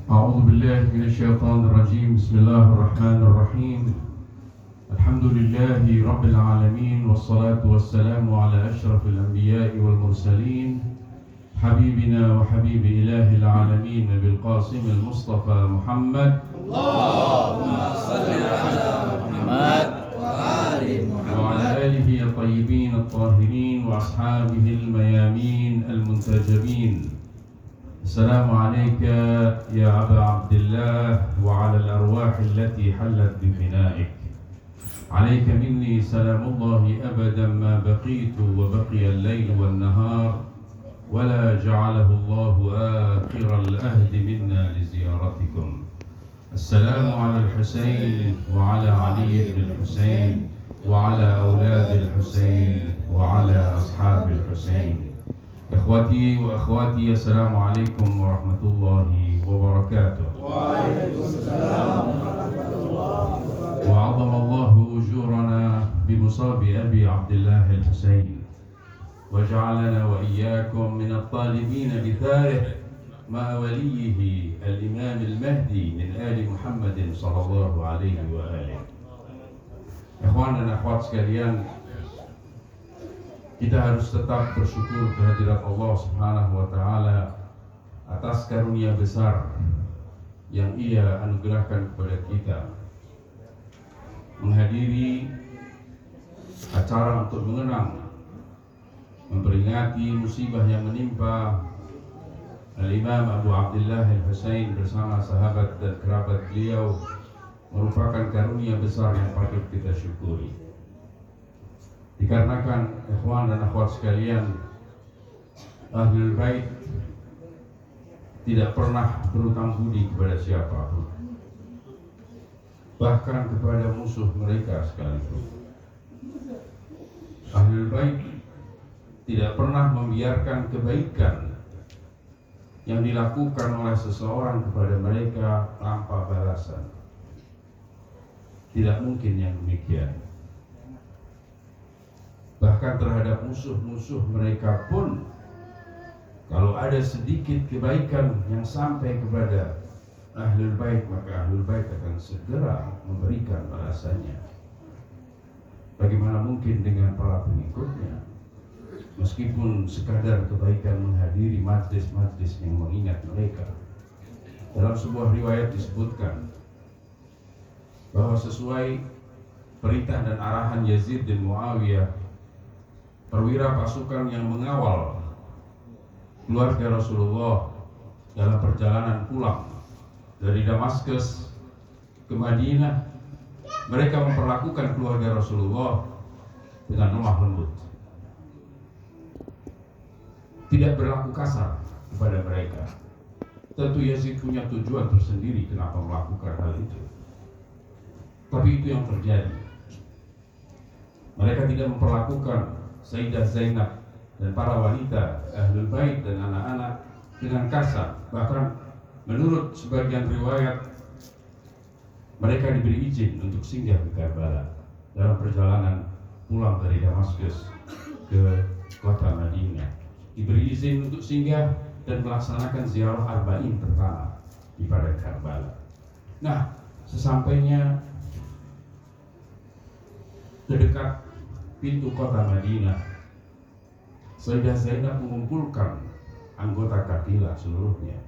أعوذ بالله من الشيطان الرجيم. بسم الله الرحمن الرحيم. الحمد لله رب العالمين، والصلاة والسلام على أشرف الأنبياء والمرسلين، حبيبنا وحبيب إله العالمين أبي القاسم المصطفى محمد. اللهم صل على محمد وآل محمد وعلى آله الطيبين الطاهرين وأصحابه الميامين المنتجبين. السلام عليك يا أبا عبد الله وعلى الأرواح التي حلت بفنائك. عليك مني سلام الله أبدا ما بقيت وبقي الليل والنهار، ولا جعله الله آخر الأهد منا لزيارتكم. السلام على الحسين وعلى علي بن الحسين وعلى أولاد الحسين وعلى أصحاب الحسين. إخوتي وأخواتي، السلام عليكم ورحمة الله وبركاته. وعليكم السلام ورحمة الله وبركاته. وعظم الله أجورنا بمصاب أبي عبد الله الحسين، وجعلنا وإياكم من الطالبين بثاره مع وليه الإمام المهدي من آل محمد صلى الله عليه وآله. Ikhwan dan akhwat sekalian, kita harus tetap bersyukur kehadirat Allah Subhanahu wa Ta'ala atas karunia besar yang Ia anugerahkan kepada kita, menghadiri acara untuk mengenang, memperingati musibah yang menimpa Al-Imam Abu Abdullah Al-Husain bersama sahabat dan kerabat beliau merupakan karunia besar yang patut kita syukuri. Dikarenakan ikhwan dan akhwat sekalian, Ahlul Bait tidak pernah berhutang budi kepada siapapun, bahkan kepada musuh mereka sekalipun. Ahlul Bait tidak pernah membiarkan kebaikan yang dilakukan oleh seseorang kepada mereka tanpa balasan. Tidak mungkin yang demikian. Bahkan terhadap musuh-musuh mereka pun, kalau ada sedikit kebaikan yang sampai kepada Ahlul Bait, maka Ahlul Bait akan segera memberikan balasannya. Bagaimana mungkin dengan para pengikutnya? Meskipun sekadar kebaikan menghadiri majlis-majlis yang mengingat mereka. Dalam sebuah riwayat disebutkan bahwa sesuai perintah dan arahan Yazid bin Muawiyah, perwira pasukan yang mengawal keluarga Rasulullah dalam perjalanan pulang dari Damaskus ke Madinah, mereka memperlakukan keluarga Rasulullah dengan lemah lembut, tidak berlaku kasar kepada mereka. Tentu Yazid punya tujuan tersendiri kenapa melakukan hal itu, tapi itu yang terjadi. Mereka tidak memperlakukan Sayyidah Zainab dan para wanita Ahlul Bait dan anak-anak dengan kasar. Bahkan menurut sebagian riwayat, mereka diberi izin untuk singgah ke Karbala dalam perjalanan pulang dari Damaskus ke kota Madinah. Diberi izin untuk singgah dan melaksanakan ziarah arba'in pertama di pada Karbala. Nah, sesampainya terdekat pintu kota Madinah, Sayyidah Zainab mengumpulkan anggota kafilah seluruhnya,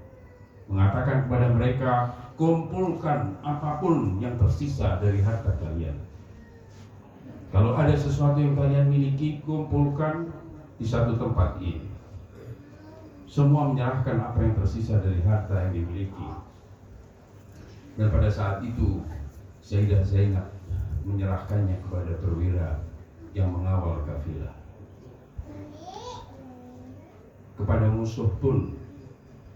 mengatakan kepada mereka, kumpulkan apapun yang tersisa dari harta kalian. Kalau ada sesuatu yang kalian miliki, kumpulkan di satu tempat ini. Semua menyerahkan apa yang tersisa dari harta yang dimiliki. Dan pada saat itu Sayyidah Zainab menyerahkannya kepada perwira yang mengawal kafilah. Kepada musuh pun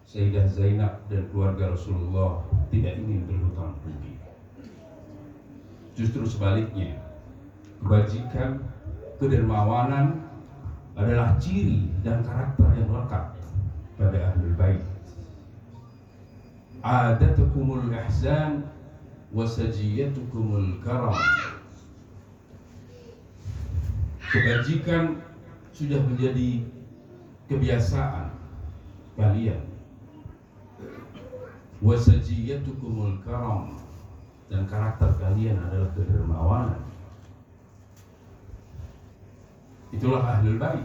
Sayyidah Zainab dan keluarga Rasulullah tidak ingin berhutang budi. Justru sebaliknya, kebajikan, kedermawanan adalah ciri dan karakter yang lekat pada Ahlul Bait. Adatukumul ihsan wa sajiyatukumul karam. Kebajikan sudah menjadi kebiasaan kalian. wasajiyatukumul karam, dan karakter kalian adalah kedermawanan. Itulah ahlul bait.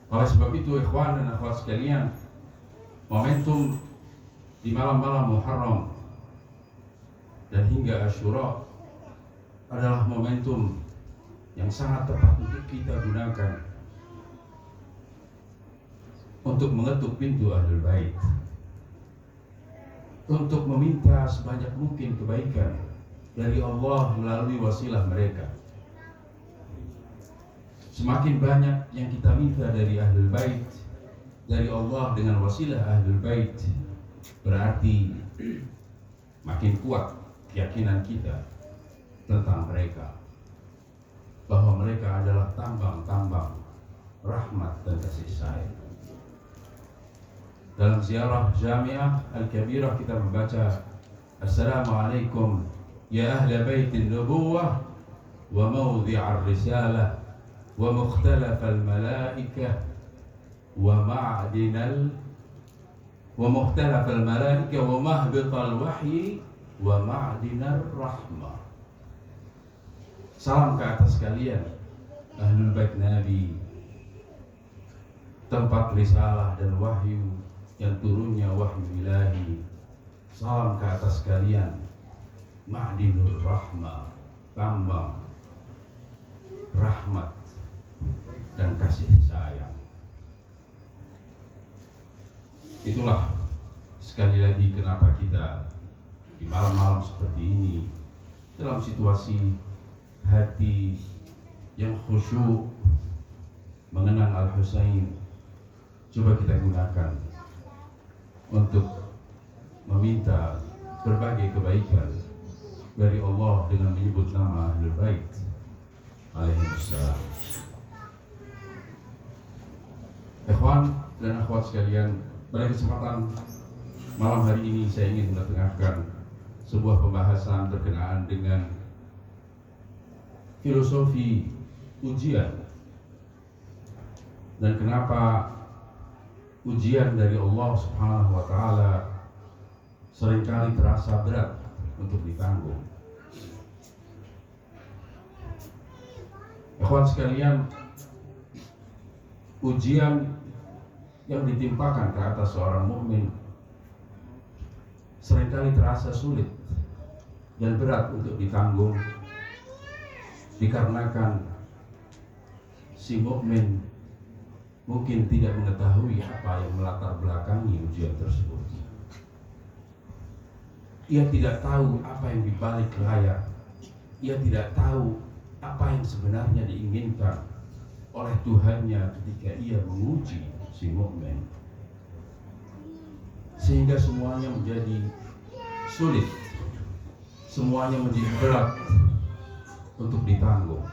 Oleh sebab itu, ikhwan dan akhwat sekalian, momentum di malam-malam Muharram dan hingga Asyura adalah momentum yang sangat tepat untuk kita gunakan untuk mengetuk pintu ahlul bait, untuk meminta sebanyak mungkin kebaikan dari Allah melalui wasilah mereka. Semakin banyak yang kita minta dari ahlul bait, dari Allah dengan wasilah ahlul bait, berarti makin kuat keyakinan kita tentang mereka, bahwa mereka adalah tambang-tambang rahmat dan kasih sayang. Dalam ziarah Jami'ah Al-Kabirah kita membaca Assalamualaikum ya ahla baitin nubuwah wa mawdhi'ar risalah wa mukhtalafal malaikah wa mukhtalafal malaikah wa mahbital wahyi wa ma'dinar rahmah. Salam ke atas kalian ahlul bait Nabi, tempat risalah dan wahyu yang turunnya wahyu ilahi. Salam ke atas kalian ma'dinur rahmah, tambang rahmat dan kasih sayang. Itulah sekali lagi kenapa kita di malam-malam seperti ini, dalam situasi hati yang khusyuk mengenang Al-Husain, coba kita gunakan untuk meminta berbagai kebaikan dari Allah dengan menyebut nama Ahlul Bait alaihissalam. Ikhwan dan akhwat sekalian, pada kesempatan malam hari ini saya ingin mengetengahkan sebuah pembahasan berkenaan dengan filosofi ujian dan kenapa ujian dari Allah Subhanahu wa taala seringkali terasa berat untuk ditanggung. Ikhwan sekalian, ujian yang ditimpakan ke atas seorang mukmin seringkali terasa sulit dan berat untuk ditanggung, dikarenakan si mukmin mungkin tidak mengetahui apa yang melatar belakangi ujian tersebut. Ia tidak tahu apa yang dibalik layar. Ia tidak tahu apa yang sebenarnya diinginkan oleh Tuhannya ketika ia menguji si mukmin, sehingga semuanya menjadi sulit, semuanya menjadi berat untuk ditanggung.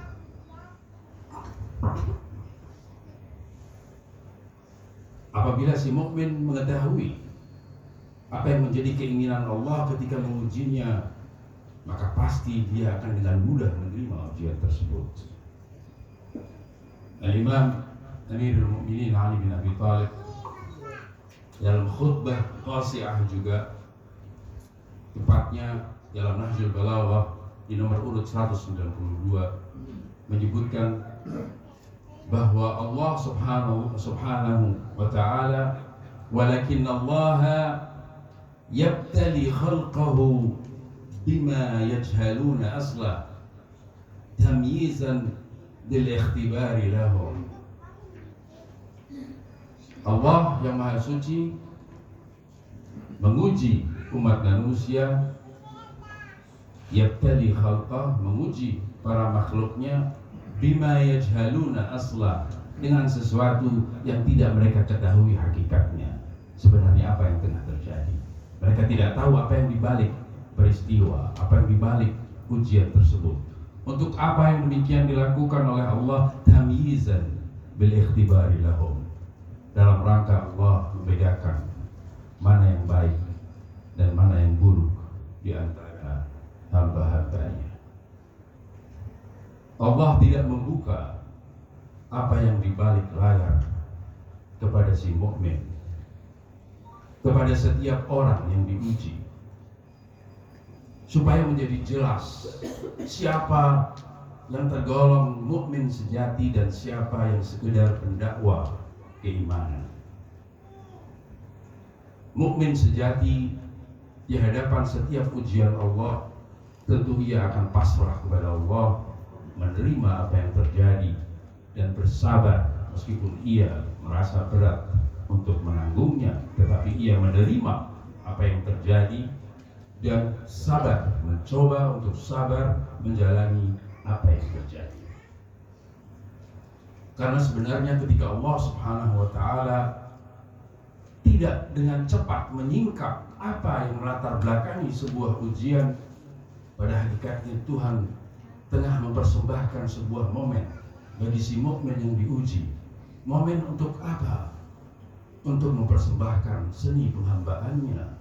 Apabila si mukmin mengetahui apa yang menjadi keinginan Allah ketika mengujinya, maka pasti dia akan dengan mudah menerima ujian tersebut. Al-Imam Amirul Mukminin Ali bin Abi Thalib dalam khutbah Qasi'ah juga, tepatnya dalam Nahjul Balaghah di nomor urut 192, menyebutkan bahwa Allah subhanahu wa ta'ala walakin Allah yabtali khalqahu bima yajhaluna aslah tamyizan lil ikhtibari lahum. Allah yang Maha Suci menguji umat manusia, yabtali khalqah, menguji para makhluknya, bima yajhaluna asla, dengan sesuatu yang tidak mereka ketahui hakikatnya, sebenarnya apa yang tengah terjadi. Mereka tidak tahu apa yang dibalik peristiwa, apa yang dibalik ujian tersebut. Untuk apa yang demikian dilakukan oleh Allah? Tamyizan bil ikhtibari lahum, dalam rangka Allah membedakan mana yang baik dan mana yang buruk di antara hamba-hambanya. Allah tidak membuka apa yang dibalik layar kepada si mukmin, kepada setiap orang yang diuji, supaya menjadi jelas siapa yang tergolong mukmin sejati dan siapa yang sekedar pendakwah keimanan. Mukmin sejati di hadapan setiap ujian Allah, tentu ia akan pasrah kepada Allah, menerima apa yang terjadi dan bersabar meskipun ia merasa berat untuk menanggungnya, tetapi ia menerima apa yang terjadi dan sabar, mencoba untuk sabar menjalani apa yang terjadi. Karena sebenarnya ketika Allah Subhanahu wa taala tidak dengan cepat menyingkap apa yang melatar belakangi sebuah ujian, pada hakikatnya Tuhan tengah mempersembahkan sebuah momen bagi si mukmin yang diuji. Momen untuk apa? Untuk mempersembahkan seni penghambaannya,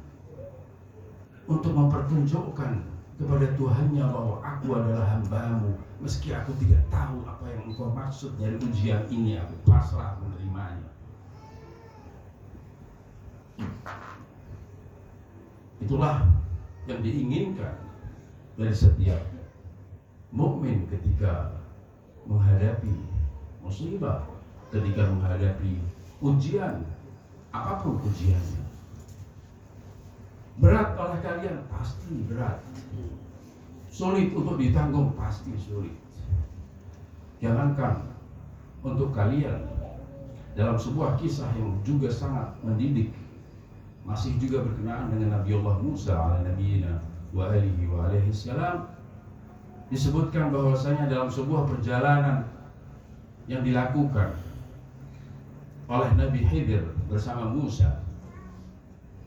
untuk mempertunjukkan kepada Tuhannya bahwa aku adalah hamba-Mu, meski aku tidak tahu apa yang Engkau maksud dari ujian ini, aku pasrah menerimanya. Itulah yang diinginkan dari setiap mukmin ketika menghadapi musibah, ketika menghadapi ujian, apapun ujiannya. Berat oleh kalian, pasti berat. Sulit untuk ditanggung, pasti sulit. Jangankan untuk kalian, dalam sebuah kisah yang juga sangat mendidik, masih juga berkenaan dengan Nabi Allah Musa alaihi wa alihi salam, disebutkan bahwasanya dalam sebuah perjalanan yang dilakukan oleh Nabi Khidir bersama Musa,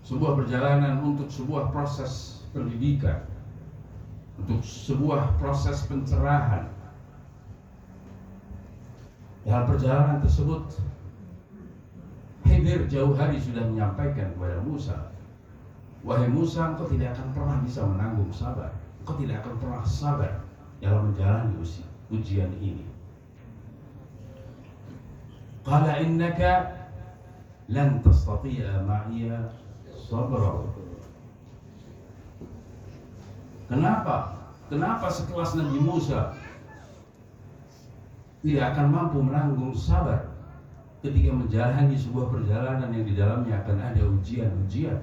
sebuah perjalanan untuk sebuah proses pendidikan, untuk sebuah proses pencerahan. Dalam perjalanan tersebut, Khidir jauh hari sudah menyampaikan kepada Musa, wahai Musa, engkau tidak akan pernah bisa menanggung sabar, engkau tidak akan pernah sabar dalam menjalani ujian ini. Qala innaka lan tastati'a ma'iya sabra. Kenapa sekelas Nabi Musa tidak akan mampu menanggung sabar ketika menjalani sebuah perjalanan yang di dalamnya akan ada ujian-ujian?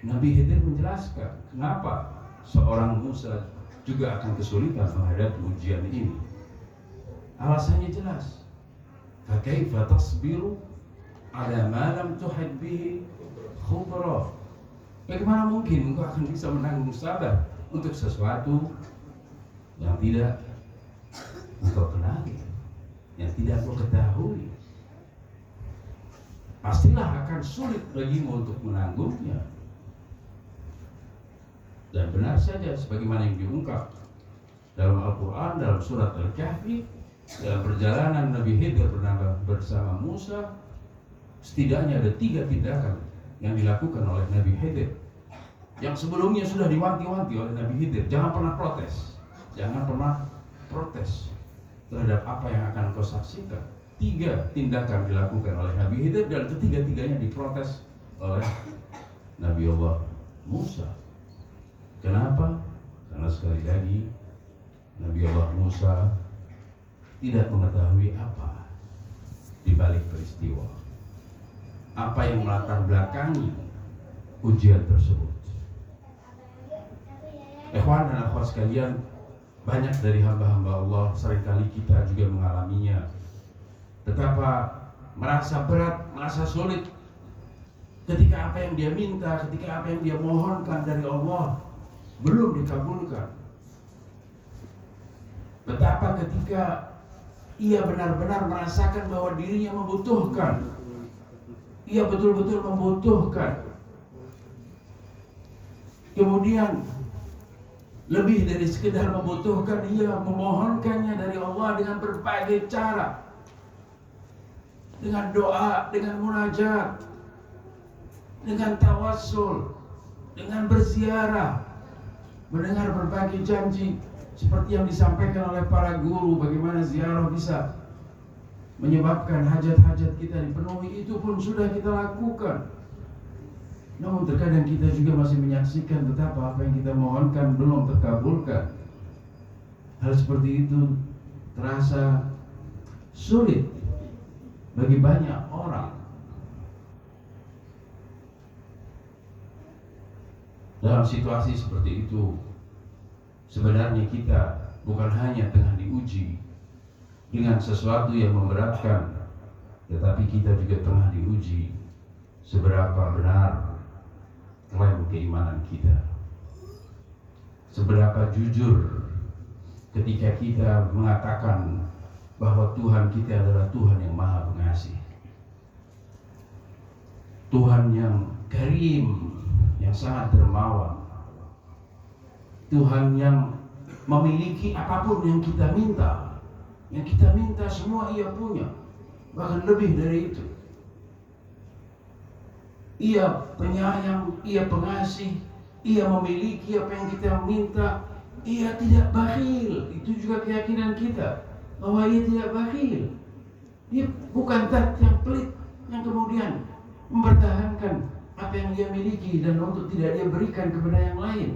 Nabi Khidir menjelaskan kenapa seorang Musa juga akan kesulitan menghadapi ujian ini. Alasannya jelas. Fakaifa tasbiru ala ma lam tuhid bihi khubra. Bagaimana mungkin engkau akan bisa menanggung sabar untuk sesuatu yang tidak engkau kenali, yang tidak engkau ketahui? Pastilah akan sulit bagimu untuk menanggungnya. Dan benar saja sebagaimana yang diungkap dalam Al-Quran, dalam surat Al-Kahfi, dalam perjalanan Nabi Khidir bersama Musa, setidaknya ada 3 tindakan yang dilakukan oleh Nabi Khidir yang sebelumnya sudah diwanti-wanti oleh Nabi Khidir. Jangan pernah protes, jangan pernah protes terhadap apa yang akan kau saksikan. 3 tindakan dilakukan oleh Nabi Khidir dan ketiga-tiganya diprotes oleh Nabi Allah Musa. Kenapa? Karena sekali lagi Nabi Allah Musa tidak mengetahui apa di balik peristiwa, apa yang melatar belakangi ujian tersebut. Ikhwan dan akhwat sekalian, banyak dari hamba-hamba Allah, seringkali kita juga mengalaminya, betapa merasa berat, merasa sulit ketika apa yang dia minta, ketika apa yang dia mohonkan dari Allah belum dikabulkan. Betapa ketika ia benar-benar merasakan bahwa dirinya membutuhkan, ia betul-betul membutuhkan, kemudian lebih dari sekedar membutuhkan, ia memohonkannya dari Allah dengan berbagai cara, dengan doa, dengan munajat, dengan tawassul, dengan berziarah, mendengar berbagai janji seperti yang disampaikan oleh para guru, bagaimana ziarah bisa menyebabkan hajat-hajat kita dipenuhi, itu pun sudah kita lakukan. Namun terkadang kita juga masih menyaksikan betapa apa yang kita mohonkan belum terkabulkan. Hal seperti itu terasa sulit bagi banyak orang. Dalam situasi seperti itu, sebenarnya kita bukan hanya tengah diuji dengan sesuatu yang memberatkan, tetapi kita juga tengah diuji seberapa benar klaim keimanan kita, seberapa jujur ketika kita mengatakan bahwa Tuhan kita adalah Tuhan yang Maha Pengasih, Tuhan yang karim, yang sangat dermawan, Tuhan yang memiliki apapun yang kita minta. Yang kita minta semua Ia punya, bahkan lebih dari itu. Ia penyayang, Ia pengasih, Ia memiliki apa yang kita minta. Ia tidak bakhil. Itu juga keyakinan kita, bahwa Ia tidak bakhil. Dia bukan zat yang pelit, yang kemudian mempertahankan apa yang Dia miliki dan untuk tidak Dia berikan kepada yang lain.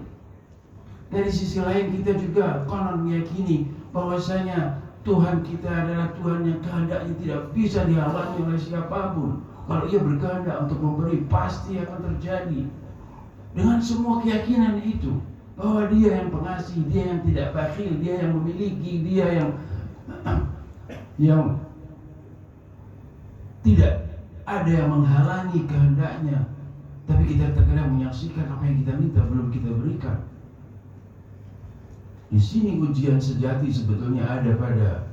Dari sisi lain kita juga konon meyakini bahwasanya Tuhan kita adalah Tuhan yang kehendaknya tidak bisa dihalangi oleh siapapun. Kalau Ia berkehendak untuk memberi, pasti akan terjadi. Dengan semua keyakinan itu, bahwa Dia yang pengasih, Dia yang tidak bakhil, Dia yang memiliki, Dia yang tidak ada yang menghalangi kehendaknya. Tapi kita terkadang menyaksikan apa yang kita minta belum kita berikan. Di sini ujian sejati sebetulnya ada pada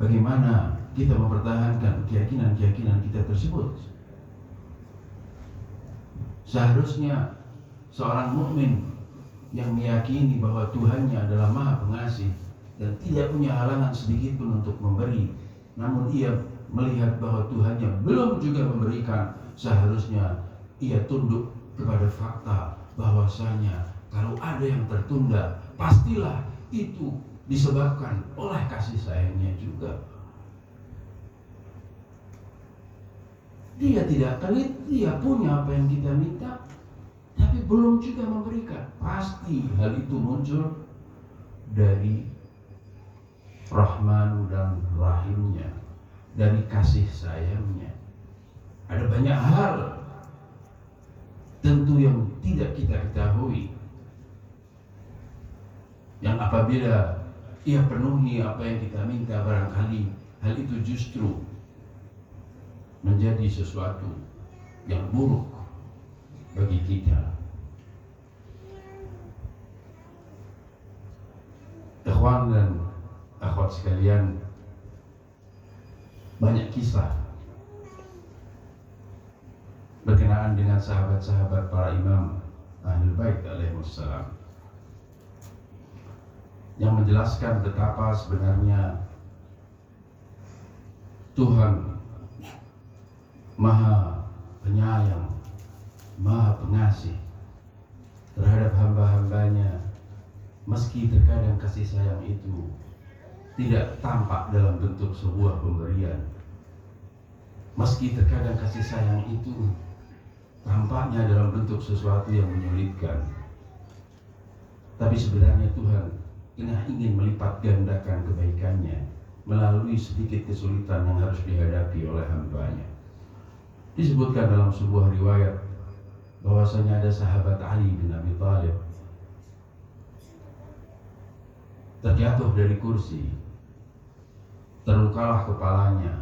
bagaimana kita mempertahankan keyakinan-keyakinan kita tersebut. Seharusnya seorang mukmin yang meyakini bahwa Tuhannya adalah Maha Pengasih dan tidak punya halangan sedikit pun untuk memberi, namun ia melihat bahwa Tuhannya belum juga memberikan, seharusnya ia tunduk kepada fakta bahwasanya kalau ada yang tertunda, pastilah itu disebabkan oleh kasih sayangnya juga. Dia tidak pelit, dia punya apa yang kita minta, tapi belum juga memberikan. Pasti hal itu muncul dari Rahman dan Rahimnya, dari kasih sayangnya. Ada banyak hal tentu yang tidak kita ketahui, yang apabila Ia penuhi apa yang kita minta, barangkali hal itu justru menjadi sesuatu yang buruk bagi kita. Ikhwan dan akhwat sekalian, banyak kisah berkenaan dengan sahabat-sahabat para imam Ahlul Bait alaihissalam yang menjelaskan betapa sebenarnya Tuhan Maha Penyayang, Maha Pengasih terhadap hamba-hambanya, meski terkadang kasih sayang itu tidak tampak dalam bentuk sebuah pemberian, meski terkadang kasih sayang itu tampaknya dalam bentuk sesuatu yang menyulitkan, tapi sebenarnya Tuhan ingin melipat gandakan kebaikannya melalui sedikit kesulitan yang harus dihadapi oleh hambanya. Disebutkan dalam sebuah riwayat bahwasanya ada sahabat Ali bin Abi Thalib terjatuh dari kursi, terlukalah kepalanya.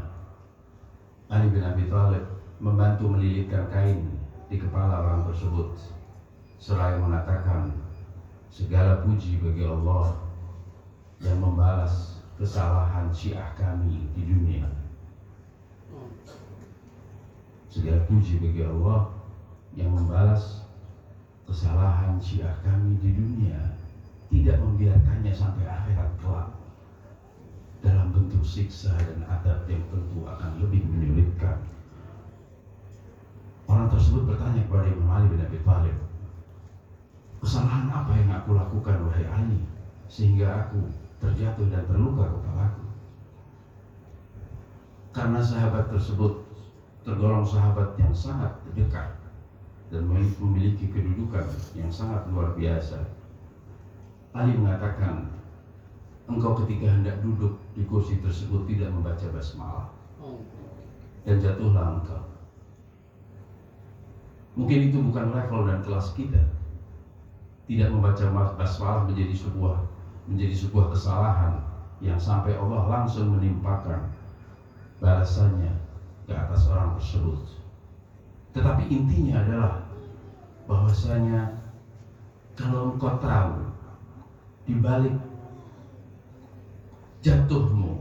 Ali bin Abi Thalib membantu melilitkan kain di kepala orang tersebut seraya mengatakan, segala puji bagi Allah yang membalas kesalahan Syiah kami di dunia. Segala puji bagi Allah yang membalas kesalahan Syiah kami di dunia, tidak membiarkannya sampai akhirat kelak dalam bentuk siksa dan adab yang tentu akan lebih menyulitkan. Orang tersebut bertanya kepada Imam Ali bin Abi Thalib, kesalahan apa yang aku lakukan wahai Ali sehingga aku terjatuh dan terluka kepalaku? karena sahabat tersebut tergolong sahabat yang sangat dekat dan memiliki kedudukan yang sangat luar biasa. Ali mengatakan, engkau ketika hendak duduk di kursi tersebut tidak membaca basmalah, dan jatuhlah engkau. Mungkin itu bukan level dan kelas kita. Tidak membaca basmalah menjadi sebuah kesalahan yang sampai Allah langsung menimpakan balasannya ke atas orang tersebut. Tetapi intinya adalah bahwasanya kalau engkau tahu di balik jatuhmu,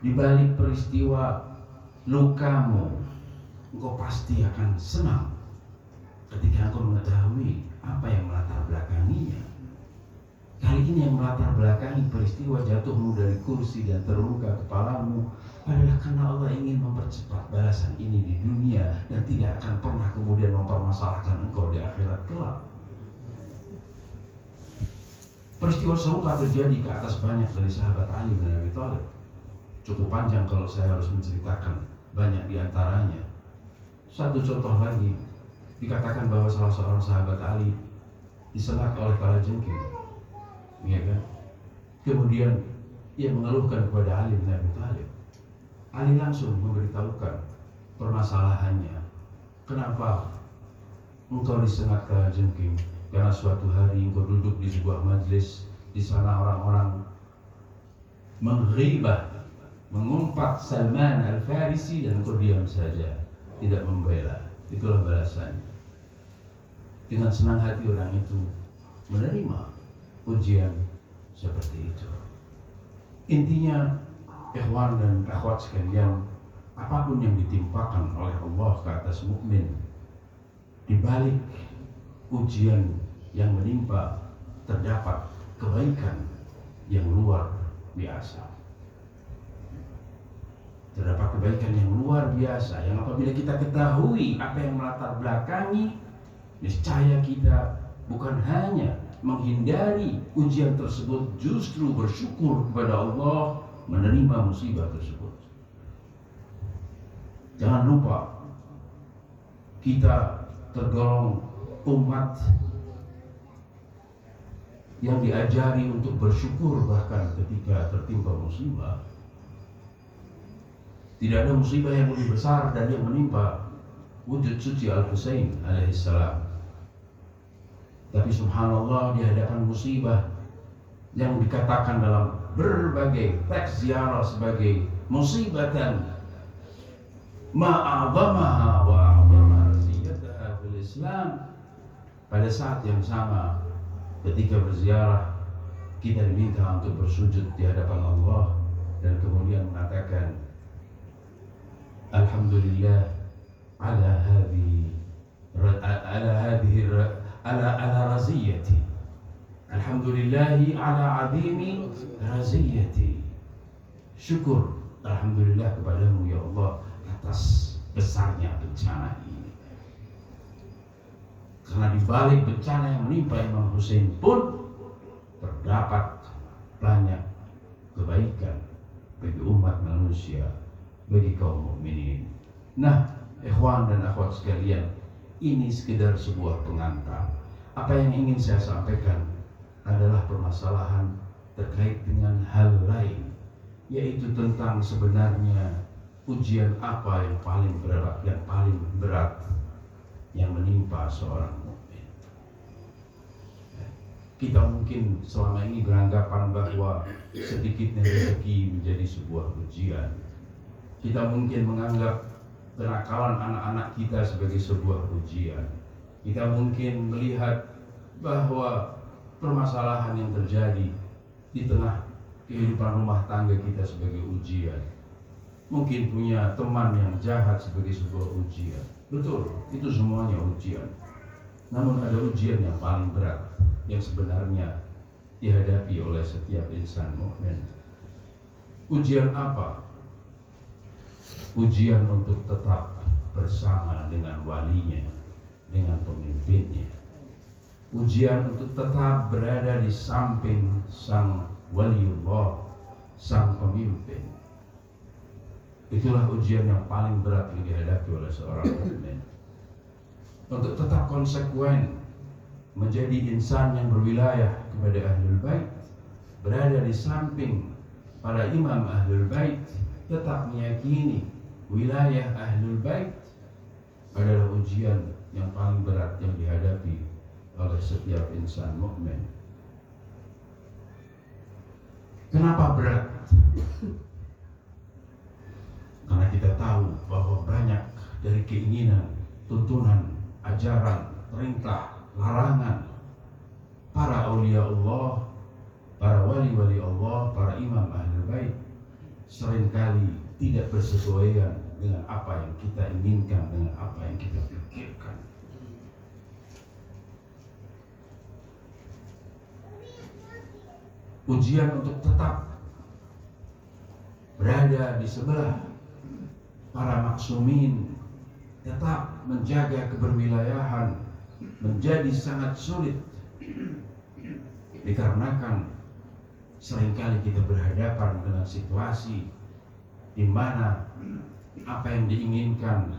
di balik peristiwa lukamu, engkau pasti akan senang ketika engkau mengetahui apa yang melatar belakanginya. Kali ini yang melatar belakangi peristiwa jatuhmu dari kursi dan terluka kepalamu adalah karena Allah ingin mempercepat balasan ini di dunia dan tidak akan pernah kemudian mempermasalahkan engkau di akhirat kelak. Peristiwa serupa terjadi ke atas banyak dari sahabat Ali bin Abi Thalib. Cukup panjang kalau saya harus menceritakan banyak di antaranya. Satu contoh lagi, dikatakan bahwa salah seorang sahabat Ali disengat oleh kalajengking, ya kan? Kemudian ia mengeluhkan kepada Ali bin Abi Thalib. Ali langsung memberitahukan permasalahannya. Kenapa engkau disengat kalajengking? Karena suatu hari engkau duduk di sebuah majlis, di sana orang-orang menghibah, mengumpat Salman Al-Farisi dan engkau diam saja, tidak membela. Itulah balasannya. Dengan senang hati orang itu menerima ujian seperti itu. Intinya, ikhwan dan akhwat sekalian, apapun yang ditimpakan oleh Allah ke atas mukmin, di balik ujian yang menimpa terdapat kebaikan yang luar biasa. Terdapat kebaikan yang luar biasa yang apabila kita ketahui apa yang melatar belakangi, niscaya kita bukan hanya menghindari ujian tersebut, justru bersyukur kepada Allah menerima musibah tersebut. Jangan lupa, kita tergolong umat yang diajari untuk bersyukur bahkan ketika tertimpa musibah. Tidak ada musibah yang lebih besar dari yang menimpa wujud suci Al-Husain alaihissalam. Tapi subhanallah, di hadapan musibah yang dikatakan dalam berbagai teks ziarah sebagai musibatan ma'azamaha wa a'zama raziyataha fil Islam, pada saat yang sama ketika berziarah kita diminta untuk bersujud di hadapan Allah dan kemudian mengatakan alhamdulillah ala raziyati, alhamdulillahi ala azimi raziyati. Syukur alhamdulillah kepadamu ya Allah atas besarnya bencana ini. Karena di balik bencana yang menimpa Imam Hussein pun terdapat banyak kebaikan bagi umat manusia, bagi kaum mukminin. Nah, ikhwan dan akhwat sekalian, ini sekedar sebuah pengantar. Apa yang ingin saya sampaikan adalah permasalahan terkait dengan hal lain, yaitu tentang sebenarnya ujian apa yang paling berat yang menimpa seorang mukmin. Kita mungkin selama ini beranggapan bahwa sedikitnya rezeki menjadi sebuah ujian. Kita mungkin menganggap kenakalan anak-anak kita sebagai sebuah ujian. Kita mungkin melihat bahwa permasalahan yang terjadi di tengah kehidupan rumah tangga kita sebagai ujian. Mungkin punya teman yang jahat sebagai sebuah ujian. Betul, itu semuanya ujian. Namun ada ujian yang paling berat yang sebenarnya dihadapi oleh setiap insan mukmin. Ujian apa? Ujian untuk tetap bersama dengan walinya, dengan pemimpinnya. Ujian untuk tetap berada di samping sang waliullah, sang pemimpin. Itulah ujian yang paling berat yang dihadapi oleh seorang mukmin. Untuk tetap konsekuen menjadi insan yang berwilayah kepada Ahlul Bait, berada di samping para imam Ahlul Bait, tetap meyakini wilayah Ahlul Bait adalah ujian yang paling berat yang dihadapi oleh setiap insan mukmin. Kenapa berat? Karena kita tahu bahwa banyak dari keinginan, tuntunan, ajaran, perintah, larangan para aulia Allah, para wali-wali Allah, para imam Ahlul Bait seringkali tidak bersesuaian dengan apa yang kita inginkan, dengan apa yang kita pikirkan. Ujian untuk tetap berada di sebelah para maksumin, tetap menjaga keberwilayahan, menjadi sangat sulit dikarenakan seringkali kita berhadapan dengan situasi di mana apa yang diinginkan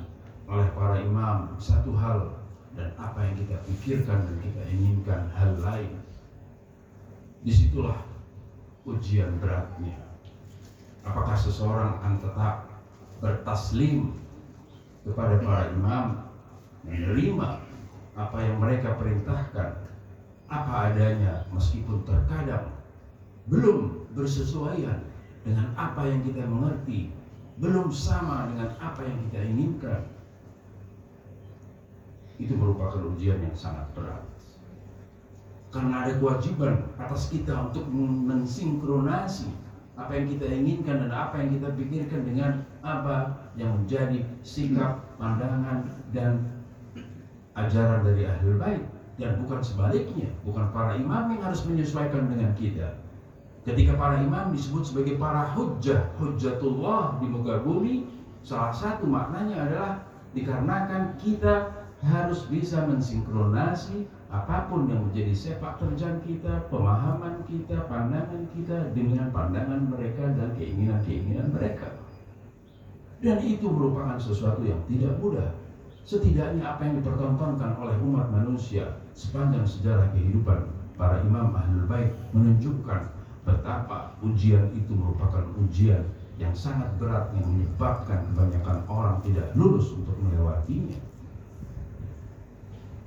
oleh para imam satu hal dan apa yang kita pikirkan dan kita inginkan hal lain. Disitulah ujian beratnya. Apakah seseorang akan tetap bertaslim kepada para imam, menerima apa yang mereka perintahkan apa adanya, meskipun terkadang belum bersesuaian dengan apa yang kita mengerti, belum sama dengan apa yang kita inginkan. Itu merupakan ujian yang sangat berat. Karena ada kewajiban atas kita untuk mensinkronasi apa yang kita inginkan dan apa yang kita pikirkan dengan apa yang menjadi sikap, pandangan, dan ajaran dari Ahlul Bait, dan bukan sebaliknya. Bukan para imam yang harus menyesuaikan dengan kita. Ketika para imam disebut sebagai para hujjatullah di muka bumi, salah satu maknanya adalah dikarenakan kita harus bisa mensinkronasi apapun yang menjadi sepak terjang kita, pemahaman kita, pandangan kita dengan pandangan mereka dan keinginan-keinginan mereka. Dan itu merupakan sesuatu yang tidak mudah. Setidaknya apa yang dipertontonkan oleh umat manusia sepanjang sejarah kehidupan para imam Ahlul Bait menunjukkan betapa ujian itu merupakan ujian yang sangat berat yang menyebabkan kebanyakan orang tidak lulus untuk melewatinya.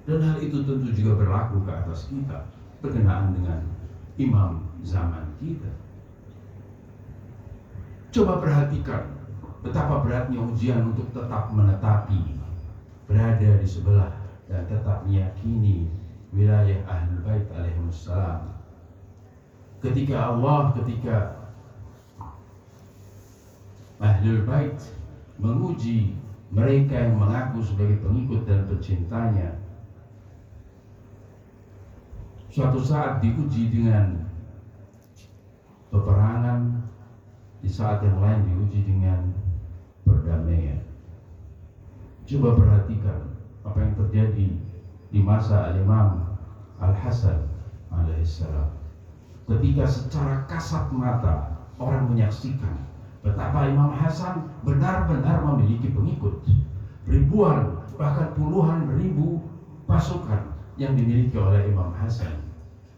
Dan hal itu tentu juga berlaku ke atas kita berkenaan dengan imam zaman kita. Coba perhatikan betapa beratnya ujian untuk tetap menetapi, berada di sebelah dan tetap meyakini wilayah Ahlul Bait alaihimussalam. Ketika Ahlul Bait menguji mereka yang mengaku sebagai pengikut dan pecintanya, suatu saat diuji dengan peperangan, di saat yang lain diuji dengan perdamaian. Coba perhatikan apa yang terjadi di masa Al-Imam Al-Hasan alaihissalam. Ketika secara kasat mata orang menyaksikan betapa Imam Hasan benar-benar memiliki pengikut, ribuan bahkan puluhan ribu pasukan yang dimiliki oleh Imam Hasan,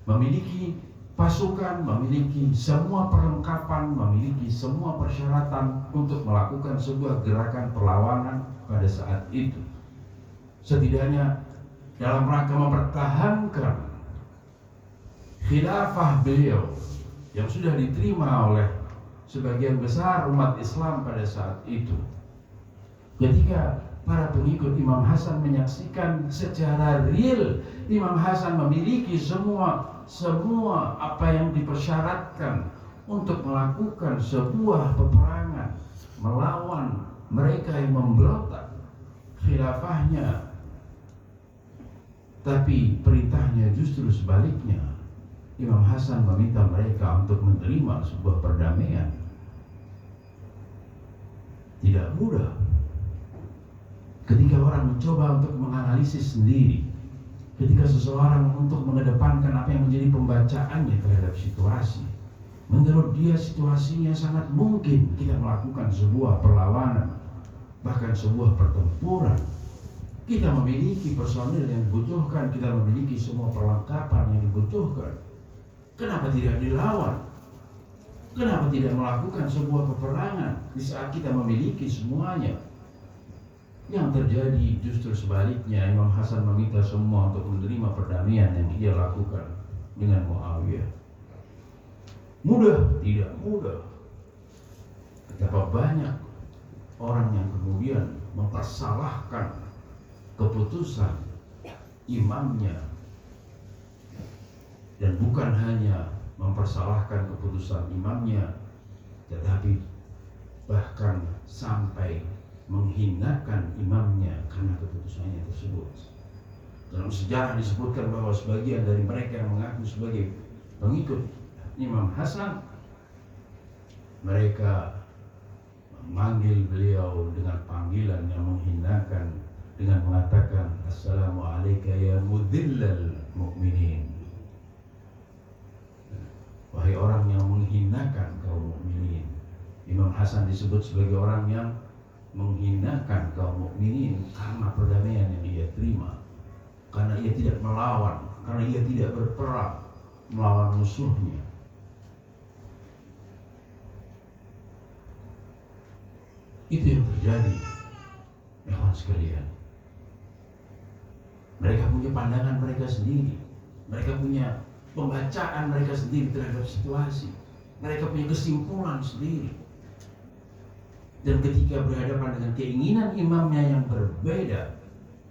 memiliki pasukan, memiliki semua perlengkapan, memiliki semua persyaratan untuk melakukan sebuah gerakan perlawanan pada saat itu. Setidaknya dalam rangka mempertahankan khilafah beliau yang sudah diterima oleh sebagian besar umat Islam pada saat itu. Ketika para pengikut Imam Hasan menyaksikan secara real Imam Hasan memiliki semua apa yang dipersyaratkan untuk melakukan sebuah peperangan melawan mereka yang memberontak khilafahnya, tapi perintahnya justru sebaliknya. Imam Hasan meminta mereka untuk menerima sebuah perdamaian. Tidak mudah ketika orang mencoba untuk menganalisis sendiri, ketika seseorang untuk mengedepankan apa yang menjadi pembacaannya terhadap situasi. Menurut dia situasinya sangat mungkin kita melakukan sebuah perlawanan, bahkan sebuah pertempuran. Kita memiliki personil yang dibutuhkan, kita memiliki semua perlengkapan yang dibutuhkan. Kenapa tidak dilawan? Kenapa tidak melakukan sebuah peperangan di saat kita memiliki semuanya? Yang terjadi justru sebaliknya. Imam Hasan meminta semua untuk menerima perdamaian yang ia lakukan dengan Muawiyah. Mudah? Tidak mudah. Betapa banyak orang yang kemudian mempersalahkan keputusan imamnya, dan bukan hanya mempersalahkan keputusan imamnya, tetapi bahkan sampai menghinakan imamnya karena keputusannya tersebut. Dalam sejarah disebutkan bahwa sebagian dari mereka yang mengaku sebagai pengikut Imam Hasan, mereka memanggil beliau dengan panggilan yang menghinakan, dengan mengatakan, "Assalamualaikum ya mudhillal mu'minin." Wahai orang yang menghinakan kaum mukminin. Imam Hasan disebut sebagai orang yang menghinakan kaum mukminin karena perdamaian yang ia terima, karena ia tidak melawan, karena ia tidak berperang melawan musuhnya. Itu yang terjadi, kawan sekalian. Mereka punya pandangan mereka sendiri, mereka punya pembacaan mereka sendiri terhadap situasi, mereka punya kesimpulan sendiri. Dan ketika berhadapan dengan keinginan imamnya yang berbeda,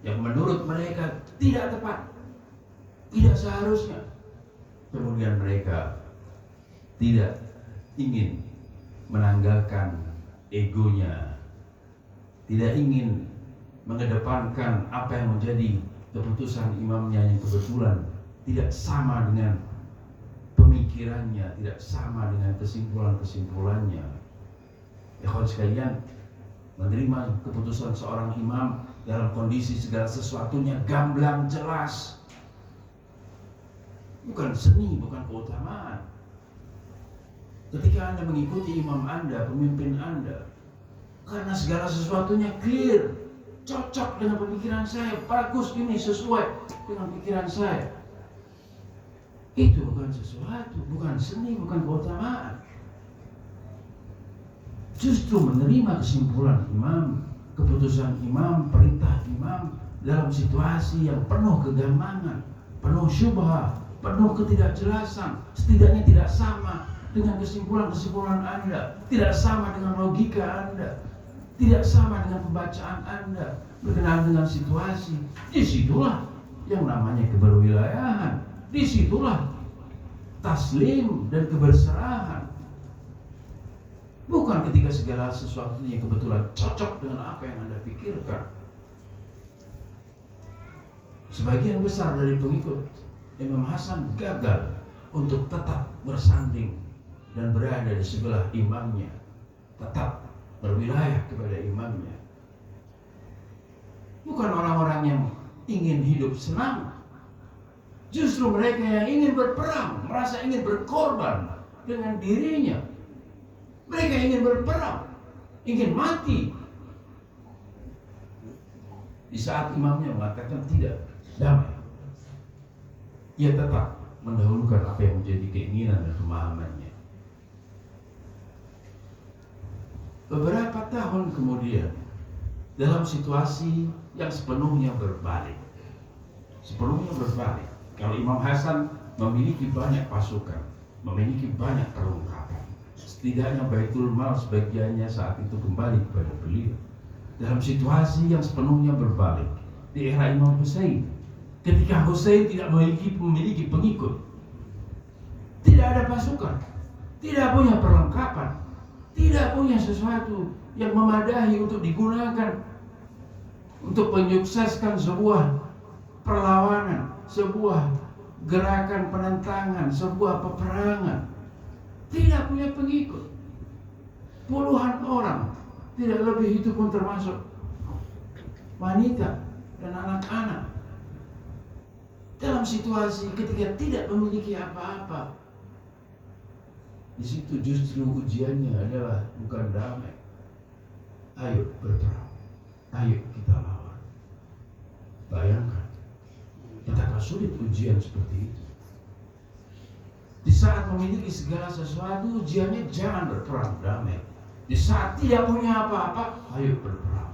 yang menurut mereka tidak tepat, tidak seharusnya, kemudian mereka tidak ingin menanggalkan egonya, tidak ingin mengedepankan apa yang menjadi keputusan imamnya yang kebetulan tidak sama dengan pemikirannya, tidak sama dengan kesimpulan-kesimpulannya. Ya kawan sekalian, menerima keputusan seorang imam dalam kondisi segala sesuatunya gamblang jelas, bukan seni, bukan keutamaan. Ketika Anda mengikuti imam Anda, pemimpin Anda, karena segala sesuatunya clear, cocok dengan pemikiran saya, bagus, ini sesuai dengan pikiran saya, itu bukan sesuatu, bukan seni, bukan keutamaan. Justru menerima kesimpulan imam, keputusan imam, perintah imam dalam situasi yang penuh kegambangan, penuh syubhat, penuh ketidakjelasan, setidaknya tidak sama dengan kesimpulan-kesimpulan Anda, tidak sama dengan logika Anda, tidak sama dengan pembacaan Anda berkenaan dengan situasi. Disitulah yang namanya keberwilayahan, disitulah taslim dan keberserahan. Bukan ketika segala sesuatunya kebetulan cocok dengan apa yang Anda pikirkan. Sebagian besar dari pengikut Imam Hasan gagal untuk tetap bersanding dan berada di sebelah imamnya, tetap berwilayah kepada imamnya. Bukan orang-orang yang ingin hidup senang, justru mereka yang ingin berperang, merasa ingin berkorban dengan dirinya. Mereka ingin berperang, ingin mati. Di saat imamnya mengatakan tidak, damai, ia tetap mendahulukan apa yang menjadi keinginan dan pemahamannya. Beberapa tahun kemudian, dalam situasi yang sepenuhnya berbalik, kalau Imam Hasan memiliki banyak pasukan, memiliki banyak perlengkapan, setidaknya Baitul Mal sebagiannya saat itu kembali kepada beliau. Dalam situasi yang sepenuhnya berbalik, di era Imam Hussein, ketika Hussein tidak memiliki pengikut, tidak ada pasukan, tidak punya perlengkapan, tidak punya sesuatu yang memadai untuk digunakan untuk menyukseskan sebuah perlawanan, sebuah gerakan penentangan, sebuah peperangan. Tidak punya pengikut, puluhan orang, tidak lebih, itu pun termasuk wanita dan anak-anak. Dalam situasi ketika tidak memiliki apa-apa, Di situ justru ujiannya adalah bukan damai. Ayo berperang, ayo kita lawan. Bayangkan, betapa sulit ujian seperti itu. Di saat memiliki segala sesuatu, ujiannya jangan berperang damai. Di saat tidak punya apa-apa, ayo berperang.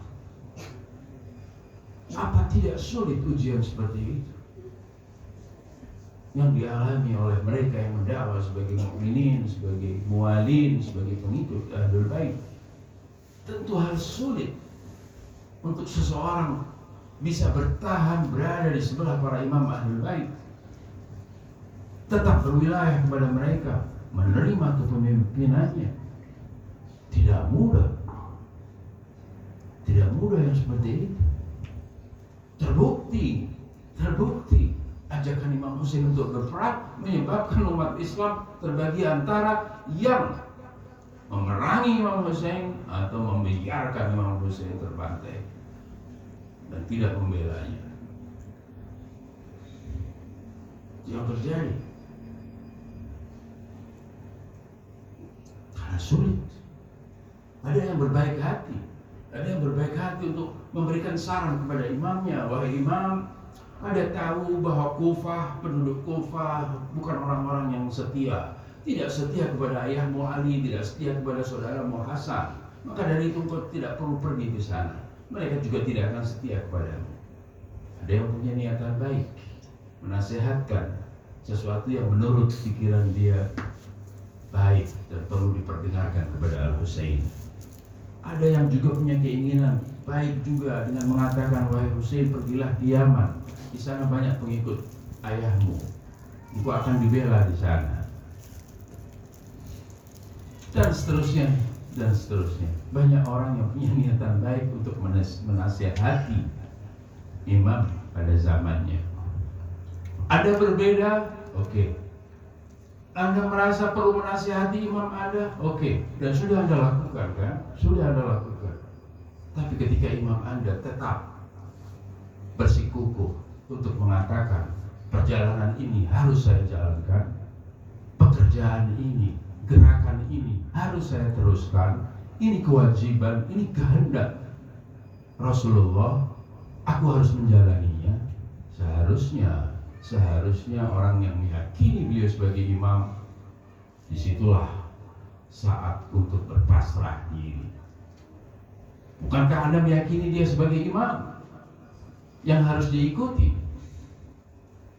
Apa tidak sulit ujian seperti itu yang dialami oleh mereka yang mendakwah sebagai mukminin, sebagai mualin, sebagai pengikut Ahlul Bait? Tentu hal sulit untuk seseorang bisa bertahan berada di sebelah para imam Ahlul Bait, tetap berwilayah kepada mereka, menerima kepemimpinannya. Tidak mudah yang seperti itu. Terbukti ajakan Imam Husain untuk berperang menyebabkan umat Islam terbagi antara yang memerangi Imam Husain atau membiarkan Imam Husain terbantai dan tidak membelanya. Yang terjadi karena sulit. Ada yang berbaik hati untuk memberikan saran kepada imamnya, wahai imam, Anda tahu bahwa penduduk Kufah bukan orang-orang yang setia, tidak setia kepada ayahmu Ali, tidak setia kepada saudaramu Hasan. Maka dari itu engkau tidak perlu pergi di sana. Mereka juga tidak akan setia kepadamu. Ada yang punya niatan baik, menasihatkan sesuatu yang menurut pikiran dia baik dan perlu diperdengarkan kepada Al-Husain. Ada yang juga punya keinginan baik juga dengan mengatakan, wahai Husain, pergilah di Yaman. Di sana banyak pengikut ayahmu. Engkau akan dibela di sana. Dan seterusnya. Banyak orang yang punya niatan baik untuk menasihati imam pada zamannya. Ada berbeda, oke. Anda merasa perlu menasihati imam Anda, oke. Dan sudah Anda lakukan kan? Tapi ketika imam Anda tetap bersikukuh untuk mengatakan, perjalanan ini harus saya jalankan, pekerjaan ini, gerakan ini harus saya teruskan, ini kewajiban, ini kehendak Rasulullah, aku harus menjalaninya. Seharusnya orang yang meyakini beliau sebagai imam, disitulah saat untuk berpasrah diri. Bukankah Anda meyakini dia sebagai imam yang harus diikuti?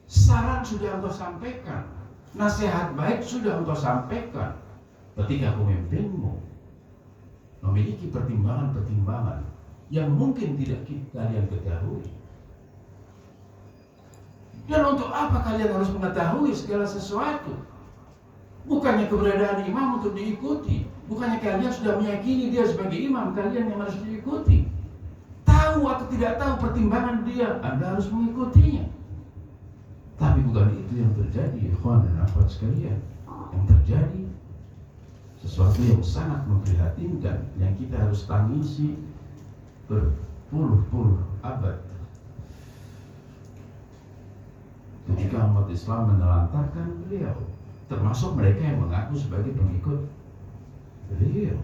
Saran sudah engkau sampaikan, nasihat baik sudah engkau sampaikan. Ketika pemimpinmu memiliki pertimbangan-pertimbangan yang mungkin tidak kalian ketahui. Dan untuk apa kalian harus mengetahui segala sesuatu? Bukannya keberadaan imam untuk diikuti. Bukannya kalian sudah meyakini dia sebagai imam, kalian yang harus diikuti. Tahu atau tidak tahu pertimbangan dia, Anda harus mengikutinya. Tapi bukan itu yang terjadi, ikhwan dan akhwat sekalian. Yang terjadi sesuatu yang sangat memprihatinkan, yang kita harus tangisi berpuluh-puluh abad. Ketika umat Islam menelantarkan beliau, termasuk mereka yang mengaku sebagai pengikut beliau.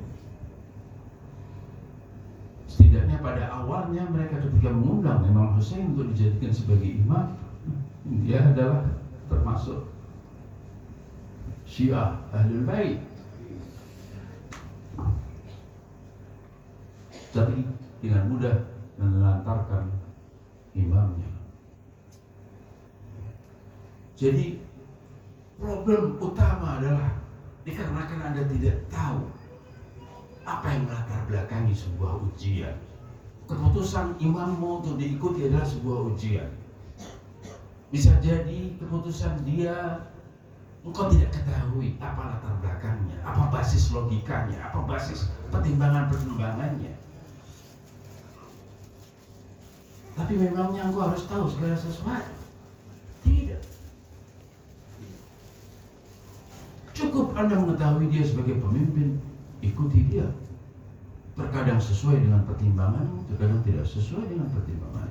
Setidaknya pada awalnya mereka ketika mengundang Imam Husain untuk dijadikan sebagai imam, dia adalah termasuk Syiah Ahlul Bait. Tapi dengan mudah menelantarkan imamnya. Jadi problem utama adalah dikarenakan Anda tidak tahu apa yang melatar belakangi sebuah ujian. Keputusan imammu untuk diikuti adalah sebuah ujian. Bisa jadi keputusan dia engkau tidak ketahui apa latar belakangnya, apa basis logikanya, apa basis pertimbangannya. Tapi memangnya engkau harus tahu segala sesuatu? Tidak. Cukup Anda mengetahui dia sebagai pemimpin, ikuti dia. Terkadang sesuai dengan pertimbangan, terkadang tidak sesuai dengan pertimbangan.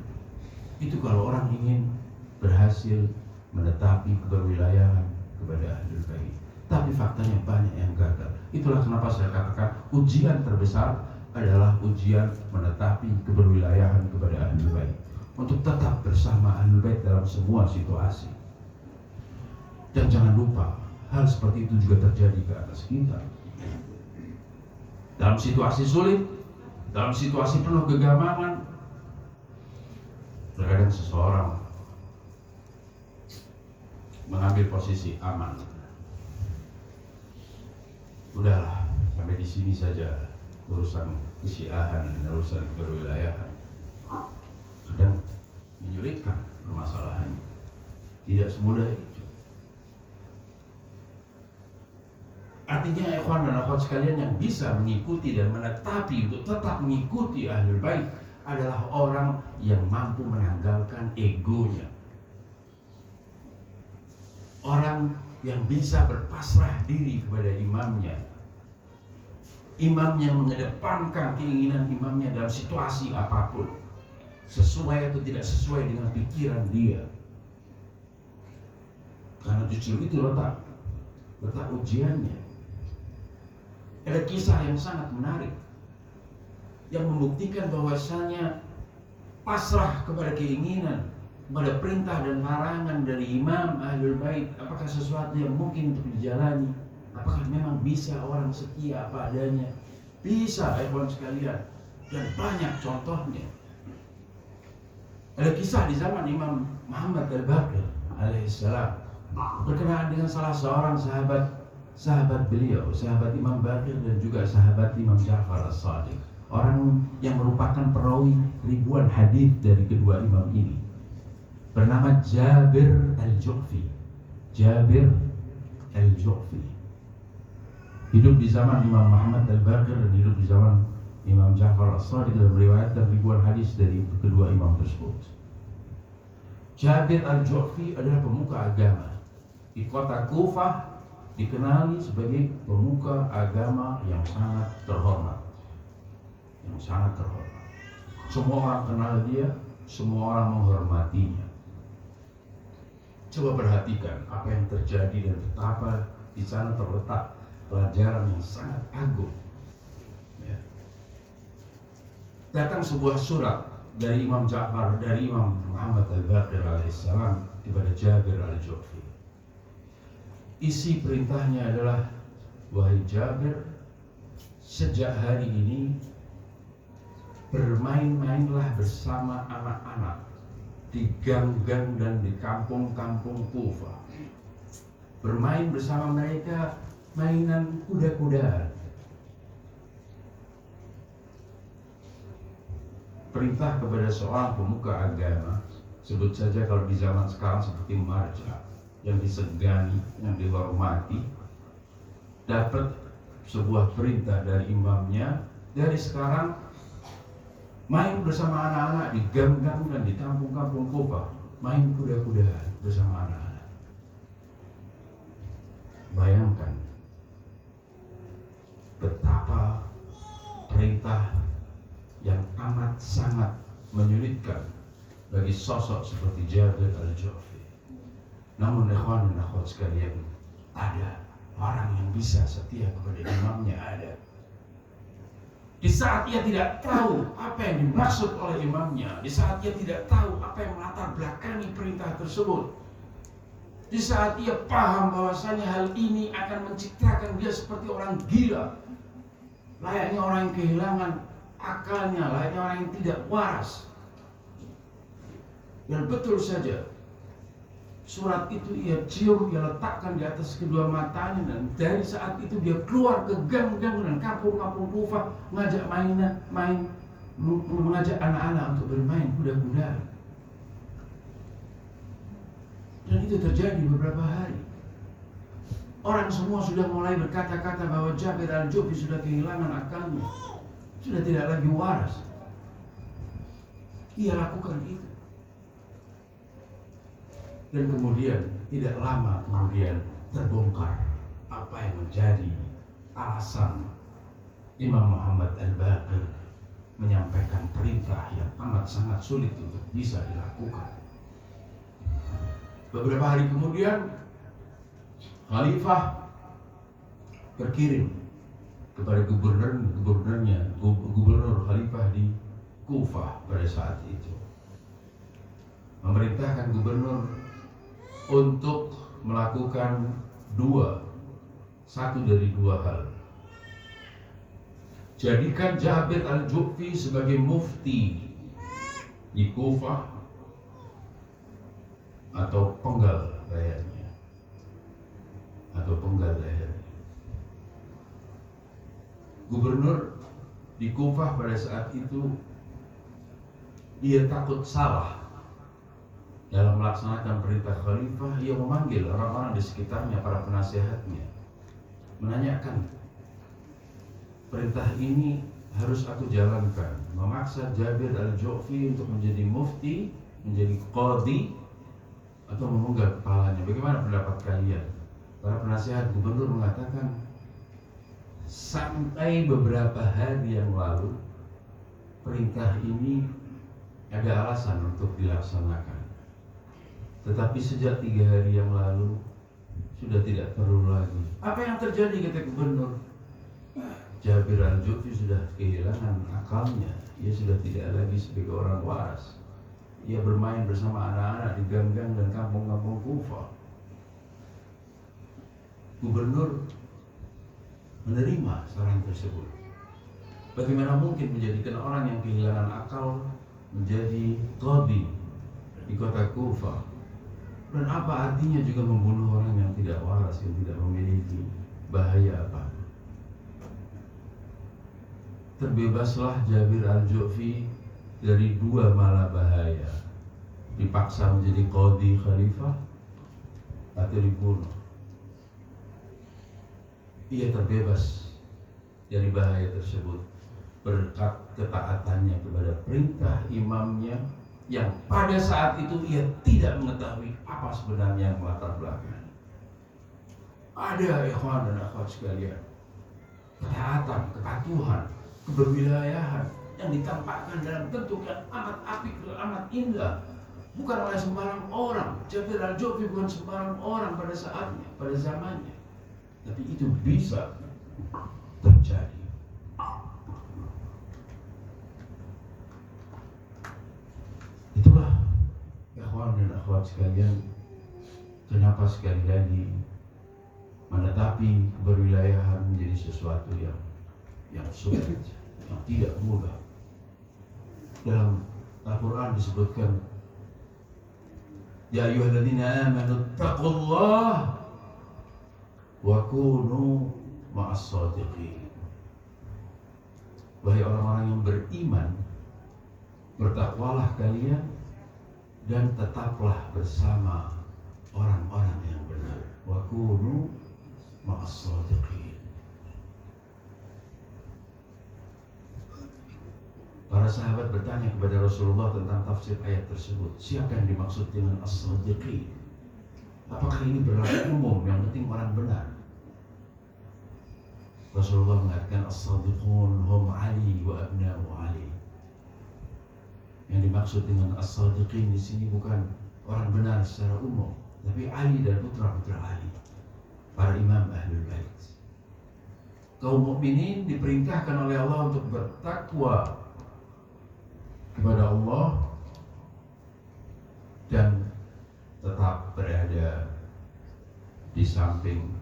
Itu kalau orang ingin berhasil menetapi keberwilayahan kepada Ahlul Bait. tapi faktanya banyak yang gagal. Itulah kenapa saya katakan ujian terbesar adalah ujian menetapi keberwilayahan kepada Ahlul Bait, untuk tetap bersama Ahlul Bait dalam semua situasi. Dan jangan lupa, hal seperti itu juga terjadi ke atas kita. Dalam situasi sulit, dalam situasi penuh kegamangan, terkadang seseorang mengambil posisi aman. Udahlah, sampai di sini saja urusan kesyiahan dan urusan keberwilayahan. Sedang menyulitkan permasalahannya. Tidak semudah itu. Artinya ikhwan dan akhwat sekalian, yang bisa mengikuti dan menetapi untuk tetap mengikuti Ahlul Bait adalah orang yang mampu menanggalkan egonya. Orang yang bisa berpasrah diri kepada imamnya. Imam yang mengedepankan keinginan imamnya dalam situasi apapun, sesuai atau tidak sesuai dengan pikiran dia. Karena justru itu letak ujiannya. Ada kisah yang sangat menarik yang membuktikan bahwasanya pasrah kepada keinginan, kepada perintah dan larangan dari imam Ahlul Bait, apakah sesuatu yang mungkin untuk dijalani? Apakah memang bisa orang setia apa adanya? Bisa, ikhwan sekalian, dan banyak contohnya. Ada kisah di zaman Imam Muhammad Al-Baqir alaihissalam berkenaan dengan salah seorang sahabat beliau, sahabat Imam Baqir dan juga sahabat Imam Ja'far As-Shadiq, orang yang merupakan perawi ribuan hadis dari kedua imam ini, bernama Jabir Al-Ju'fi. Jabir Al-Ju'fi hidup di zaman Imam Muhammad Al-Baqir dan hidup di zaman Imam Ja'far As-Shadiq, dan meriwayatkan ribuan hadis dari kedua imam tersebut. Jabir Al-Ju'fi adalah pemuka agama di kota Kufah, dikenali sebagai pemuka agama yang sangat terhormat. Semua orang kenal dia, semua orang menghormatinya. Coba perhatikan apa yang terjadi dan betapa di sana terletak pelajaran yang sangat agung. Ya. Datang sebuah surat dari Imam Ja'far, dari Imam Muhammad Al-Baqir alaihissalam kepada Jabir Al-Ju'fi. Isi perintahnya adalah, wahai Jabir, sejak hari ini bermain-mainlah bersama anak-anak di gang-gang dan di kampung-kampung Kufah. Bermain bersama mereka mainan kuda-kudaan. Perintah kepada seorang pemuka agama, sebut saja kalau di zaman sekarang seperti marja, yang disegani, yang dihormati, dapat sebuah perintah dari imamnya, dari sekarang main bersama anak-anak di gang-gang dan di kampung-kampung Kufah, main kuda-kudaan bersama anak-anak. Bayangkan betapa perintah yang amat sangat menyulitkan bagi sosok seperti Jabir Al-Ju'fi. Namun ikhwan dan akhwat sekalian, ada orang yang bisa setia kepada imamnya, ada. Di saat ia tidak tahu apa yang dimaksud oleh imamnya, di saat ia tidak tahu apa yang melatar belakangi perintah tersebut, di saat ia paham bahwasanya hal ini akan mencitrakan dia seperti orang gila, layaknya orang yang kehilangan akalnya, layaknya orang yang tidak waras. Dan betul saja, surat itu ia cium, ia letakkan di atas kedua matanya, dan dari saat itu dia keluar ke gang-gang dan kampung-kampung Kufah, mengajak mengajak anak-anak untuk bermain kuda-kudaan. Dan itu terjadi beberapa hari. Orang semua sudah mulai berkata-kata bahwa Jabir Al-Ju'fi sudah kehilangan akalnya, sudah tidak lagi waras. Ia lakukan itu. Dan kemudian tidak lama kemudian terbongkar apa yang menjadi alasan Imam Muhammad Al-Baqir menyampaikan perintah yang amat sangat sulit untuk bisa dilakukan. Beberapa hari kemudian Khalifah berkirim kepada gubernur khalifah di Kufah pada saat itu, memerintahkan gubernur untuk melakukan satu dari dua hal. Jadikan Jabir al-Ju'fi sebagai mufti di Kufah atau penggal lehernya. Gubernur di Kufah pada saat itu dia takut salah dalam melaksanakan perintah khalifah. Ia memanggil orang-orang di sekitarnya, para penasihatnya, menanyakan, perintah ini harus aku jalankan, memaksa Jabir al-Ju'fi untuk menjadi mufti, menjadi qadhi, atau memenggal kepalanya. Bagaimana pendapat kalian? Para penasihat gubernur mengatakan, sampai beberapa hari yang lalu perintah ini ada alasan untuk dilaksanakan, tetapi sejak 3 hari yang lalu sudah tidak perlu lagi. Apa yang terjadi, kata gubernur? Jabir al-Ju'fi sudah kehilangan akalnya. Ia sudah tidak lagi sebagai orang waras. Ia bermain bersama anak-anak di gang-gang dan kampung-kampung Kufah. Gubernur menerima saran tersebut. Bagaimana mungkin menjadikan orang yang kehilangan akal menjadi qadhi di kota Kufah? Dan apa artinya juga membunuh orang yang tidak waras, yang tidak memiliki bahaya apa? Terbebaslah Jabir al-Ju'fi dari 2 mala bahaya, dipaksa menjadi qadhi khalifah atau dibunuh. Ia terbebas dari bahaya tersebut berkat ketaatannya kepada perintah imamnya, yang pada saat itu ia tidak mengetahui apa sebenarnya yang melatar belakang. Ada ikhwan dan akhwat sekalian, ketaatan, kepatuhan, keberwilayahan yang ditampakkan dalam bentuk yang amat apik dan amat indah, bukan oleh sembarang orang. Jabir al-Ju'fi bukan sembarang orang pada saatnya, pada zamannya, tapi itu bisa terjadi. Itulah ikhwan dan akhwat sekalian, kenapa sekali lagi menetapi keberwilayahan menjadi sesuatu yang sulit, yang tidak mudah. Dalam Al-Quran disebutkan, ya ayyuhalladzina amanu taqullah wa kunu ma'as shadiqin. Wahai orang-orang yang beriman, bertakwalah kalian dan tetaplah bersama orang-orang yang benar. Wa kunu ma'as shadiqin. Para sahabat bertanya kepada Rasulullah tentang tafsir ayat tersebut. Siapa yang dimaksud dengan as-shadiqin? Apakah ini berlaku umum, yang penting orang benar? Rasulullah mengatakan as-shadiqun hum Ali wa abna'u Ali. Yang dimaksud dengan as-shadiqin di sini bukan orang benar secara umum, tapi Ali dan putra-putra Ali, para imam Ahlul Bait. Kaum mukminin diperintahkan oleh Allah untuk bertakwa kepada Allah dan tetap berada di samping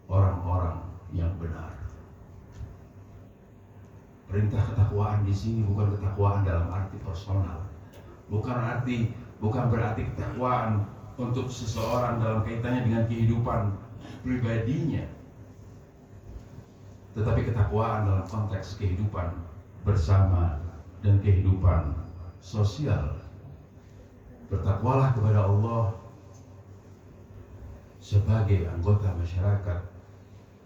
orang-orang yang benar. Perintah ketakwaan di sini bukan ketakwaan dalam arti personal, bukan berarti ketakwaan untuk seseorang dalam kaitannya dengan kehidupan pribadinya, tetapi ketakwaan dalam konteks kehidupan bersama dan kehidupan sosial. Bertakwalah kepada Allah sebagai anggota masyarakat,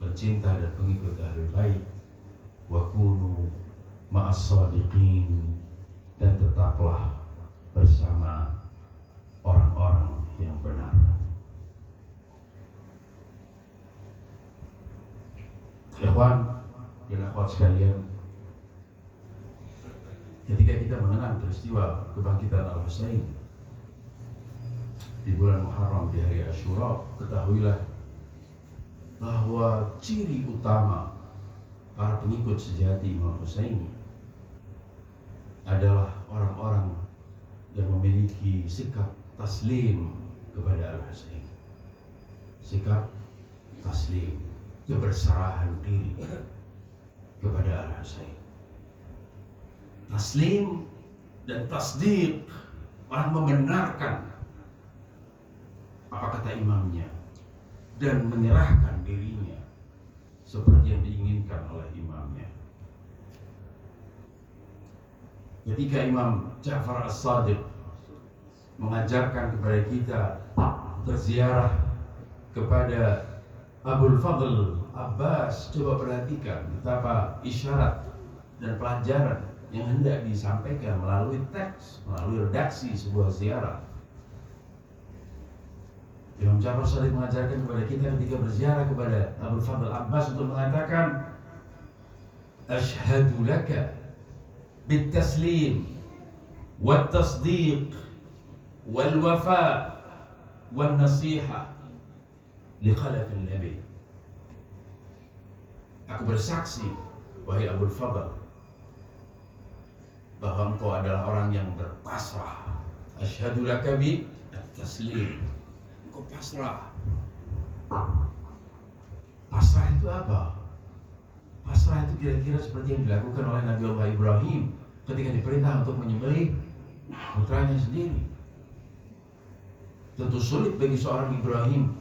pencinta dan pengikut Ahlul Bait. Wa kunu ma'as shadiqin, dan tetaplah bersama orang-orang yang benar. Ikhwan dan akhwat sekalian, ketika kita mengenang peristiwa kebangkitan Al-Husain di bulan Muharram di hari Asyura, ketahuilah bahwa ciri utama para pengikut sejati Imam Husaini adalah orang-orang yang memiliki sikap taslim kepada Al-Husain. Sikap taslim, keberserahan diri kepada Al-Husain. Taslim dan tasdiq, orang membenarkan apa kata imamnya dan menyerahkan dirinya seperti yang diinginkan oleh imamnya. Ketika Imam Ja'far As-Shadiq mengajarkan kepada kita berziarah kepada Abul Fadl Abbas, coba perhatikan betapa isyarat dan pelajaran yang hendak disampaikan melalui teks, melalui redaksi sebuah ziarah. Imam Ja'far As-Shadiq mengajarkan kepada kita ketika berziarah kepada Abul Fadl Abbas untuk mengatakan Ashhadu laka بالتسليم والتصديق والوفاء والنصيحة لخلف النبي. Aku bersaksi, wahai Abul Fadl, bahwa engkau adalah orang yang berpasrah. Asyhadu laka bi at-taslim. Engkau pasrah. Pasrah itu apa? Pasrah itu kira-kira seperti yang dilakukan oleh Nabi Allah Ibrahim ketika diperintah untuk menyembelih putranya sendiri. Tentu sulit bagi seorang Ibrahim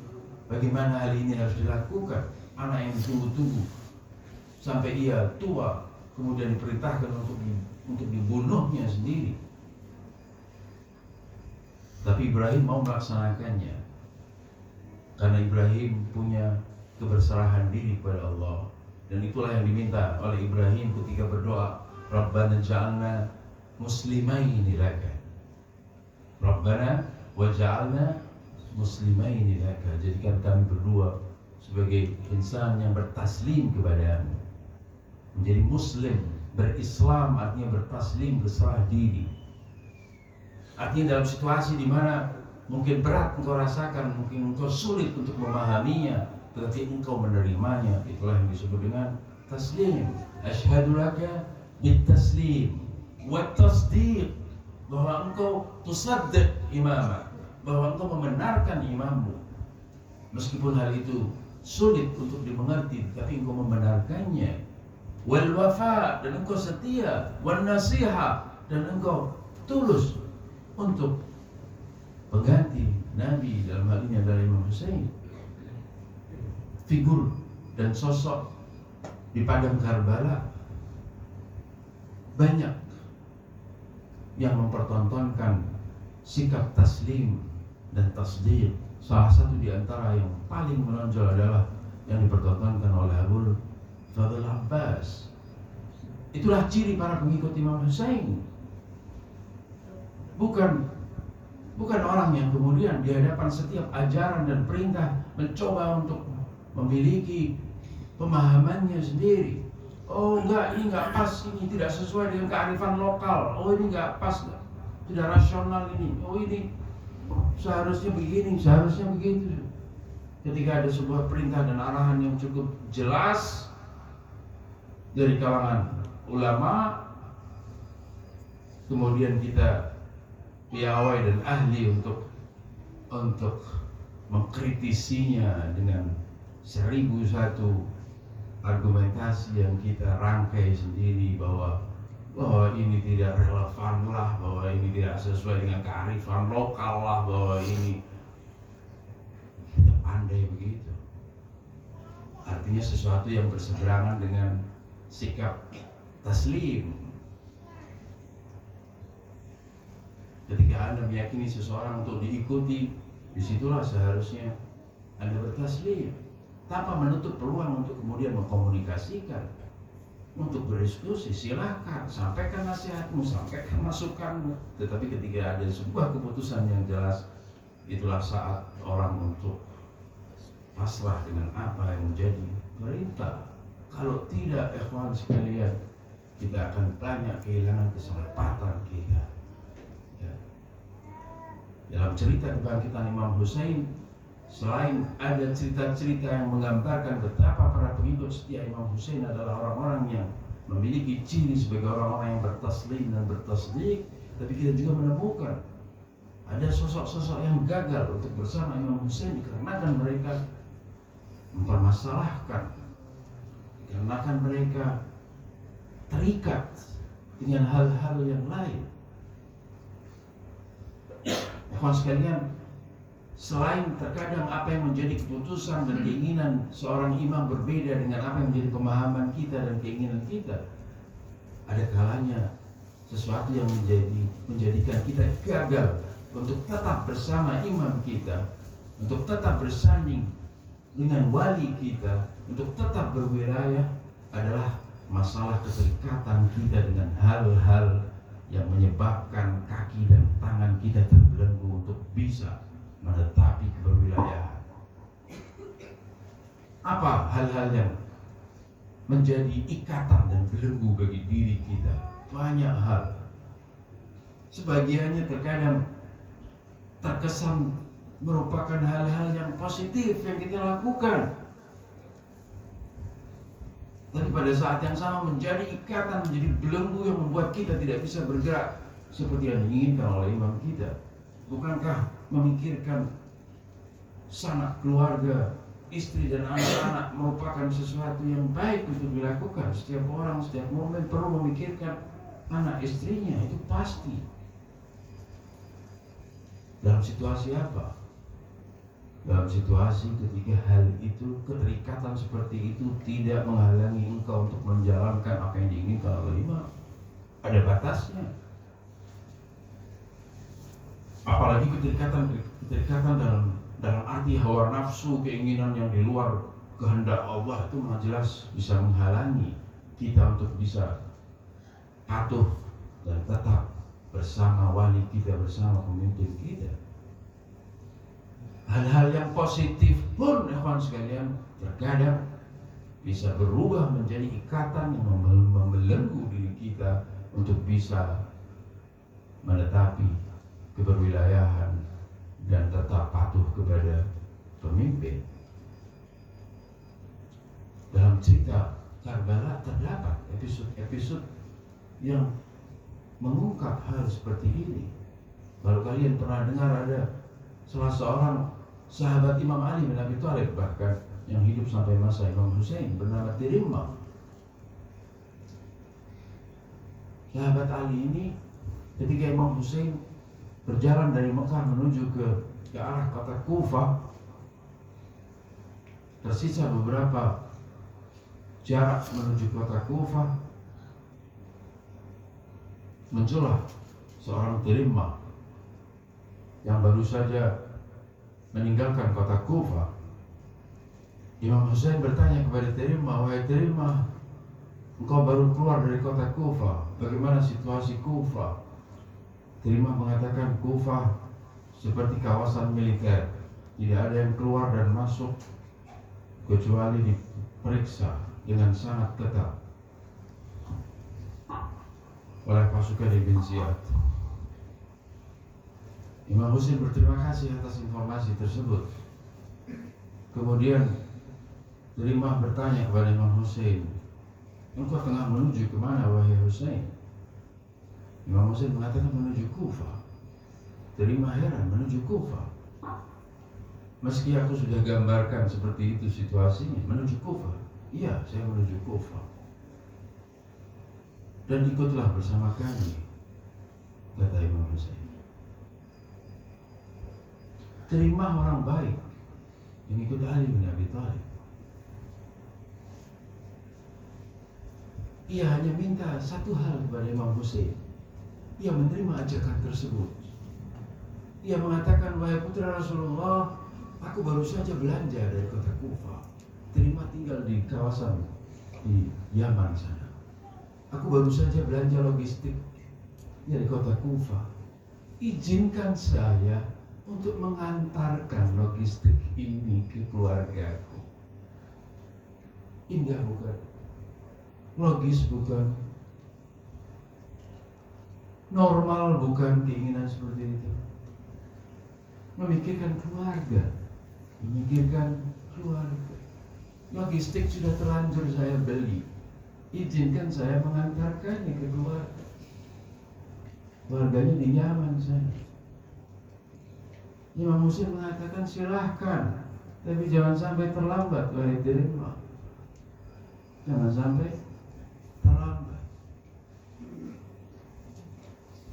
bagaimana hal ini harus dilakukan. Anak yang ditunggu-tunggu sampai ia tua, kemudian diperintahkan untuk dibunuhnya sendiri. Tapi Ibrahim mau melaksanakannya karena Ibrahim punya keberserahan diri kepada Allah. Dan itulah yang diminta oleh Ibrahim ketika berdoa, Rabbana ja'alna muslimaini laka. Rabbana waj'alna muslimaini laka. Jadikan kami berdua sebagai insan yang bertaslim kepadamu. Menjadi muslim, berislam artinya bertaslim, berserah diri. Artinya dalam situasi di mana mungkin berat engkau rasakan, mungkin engkau sulit untuk memahaminya, tetapi engkau menerimanya, itulah yang disebut dengan taslim. Asyhadu laka bitaslim wa tasdiq, bahwa engkau tusaddiq imamah, bahwa engkau membenarkan imammu meskipun hal itu sulit untuk dimengerti, tapi engkau membenarkannya. Wal wafa, dan engkau setia. Wan nasiha, dan engkau tulus untuk pengganti Nabi, dalam hal ini adalah Imam Husain. Figur dan sosok di padang Karbala banyak yang mempertontonkan sikap taslim dan tasdiq. Salah satu di antara yang paling menonjol adalah yang dipertontonkan oleh Abul Fadl Abbas. Itulah ciri para pengikut Imam Husain. Bukan orang yang kemudian di hadapan setiap ajaran dan perintah mencoba untuk memiliki pemahamannya sendiri. Oh enggak, ini enggak pas, ini tidak sesuai dengan kearifan lokal. Oh ini enggak pas, tidak rasional ini. Oh ini seharusnya begini, seharusnya begitu. Ketika ada sebuah perintah dan arahan yang cukup jelas dari kalangan ulama, kemudian kita piawai dan ahli untuk mengkritisinya dengan 1001 argumentasi yang kita rangkai sendiri bahwa ini tidak relevan lah, bahwa ini tidak sesuai dengan kearifan lokal lah, bahwa ini kita pandai begitu. Artinya sesuatu yang berseberangan dengan sikap taslim. Ketika Anda meyakini seseorang untuk diikuti, disitulah seharusnya Anda bertaslim, tanpa menutup peluang untuk kemudian mengkomunikasikan, untuk berdiskusi. Silakan sampaikan nasihatmu, sampaikan masukanmu. Tetapi ketika ada sebuah keputusan yang jelas, itulah saat orang untuk pasrah dengan apa yang menjadi perintah. Kalau tidak, ikhwan sekalian, kita akan banyak kehilangan kesempatan kita. Ya. Dalam cerita kebangkitan Imam Husain, Selain ada cerita-cerita yang menggambarkan betapa para pengikut setia Imam Hussein adalah orang-orang yang memiliki ciri sebagai orang-orang yang bertaslim dan bertasdik, tapi kita juga menemukan ada sosok-sosok yang gagal untuk bersama Imam Hussein dikarenakan mereka mempermasalahkan, dikarenakan mereka terikat dengan hal-hal yang lain. Ikhwan sekalian, selain terkadang apa yang menjadi keputusan dan keinginan seorang imam berbeda dengan apa yang menjadi pemahaman kita dan keinginan kita, ada kalanya sesuatu yang menjadikan kita gagal untuk tetap bersama imam kita, untuk tetap bersanding dengan wali kita, untuk tetap berwilayah, adalah masalah keterikatan kita dengan hal-hal yang menyebabkan kaki dan tangan kita terbelenggu untuk bisa menetapi keberwilayahan. Apa hal-hal yang menjadi ikatan dan belenggu bagi diri kita? Banyak hal. Sebagiannya terkadang terkesan merupakan hal-hal yang positif yang kita lakukan, tapi pada saat yang sama menjadi ikatan, menjadi belenggu yang membuat kita tidak bisa bergerak seperti yang diinginkan oleh imam kita. Bukankah memikirkan sanak keluarga, istri dan anak-anak merupakan sesuatu yang baik untuk dilakukan? Setiap orang, setiap momen perlu memikirkan anak istrinya, itu pasti. Dalam situasi apa? Dalam situasi ketika hal itu, keterikatan seperti itu tidak menghalangi engkau untuk menjalankan apa yang diinginkan oleh imam. Ada batasnya. Apalagi keterikatan dalam arti hawa nafsu, keinginan yang di luar kehendak Allah, itu jelas bisa menghalangi kita untuk bisa patuh dan tetap bersama wali kita, bersama pemimpin kita. Hal-hal yang positif pun, ikhwan sekalian, terkadang bisa berubah menjadi ikatan yang membelenggu diri kita untuk bisa menetapi keberwilayahan dan tetap patuh kepada pemimpin. Dalam cerita Karbala terdapat episode-episode yang mengungkap hal seperti ini. Baru kalian pernah dengar ada salah seorang sahabat Imam Ali bin Abi Thalib, bahkan yang hidup sampai masa Imam Hussein, bernama Tirimah. Sahabat Ali ini ketika Imam Hussein berjalan dari Mekah menuju ke arah kota Kufah, tersisa beberapa jarak menuju kota Kufah, muncullah seorang Tirimah yang baru saja meninggalkan kota Kufah. Imam Hussein bertanya kepada Tirimah, "Wahai Tirimah, engkau baru keluar dari kota Kufah, bagaimana situasi Kufah?" Tirimah mengatakan, "Kufah seperti kawasan militer, tidak ada yang keluar dan masuk kecuali diperiksa dengan sangat ketat oleh pasukan Ibn Ziyad." Imam Hussein berterima kasih atas informasi tersebut. Kemudian Tirimah bertanya kepada Imam Hussein, "Engkau tengah menuju kemana, wahai Hussein?" Imam Hussein mengatakan menuju Kufah. Tirimah heran, menuju Kufah? Meski aku sudah gambarkan seperti itu situasinya, menuju Kufah? Iya, saya menuju Kufah. Dan ikutlah bersama kami, kata Imam Hussein. Tirimah orang baik yang ikut Ali bin Abi Thalib. Ia hanya minta satu hal kepada Imam Hussein. Ia menerima ajakan tersebut. Ia mengatakan, "Wahai putra Rasulullah, aku baru saja belanja dari kota Kufah. Tirimah tinggal di kawasan di Yaman sana. Aku baru saja belanja logistik dari kota Kufah. Izinkan saya untuk mengantarkan logistik ini ke keluargaku." Indah bukan? Logis bukan? Normal bukan keinginan seperti itu? Memikirkan keluarga, memikirkan keluarga. Logistik sudah terlanjur saya beli, izinkan saya mengantarkannya ke keluarga. Keluarganya di Yaman sana. Imam Husain mengatakan silahkan, tapi jangan sampai terlambat wahai terima. Jangan sampai terlambat.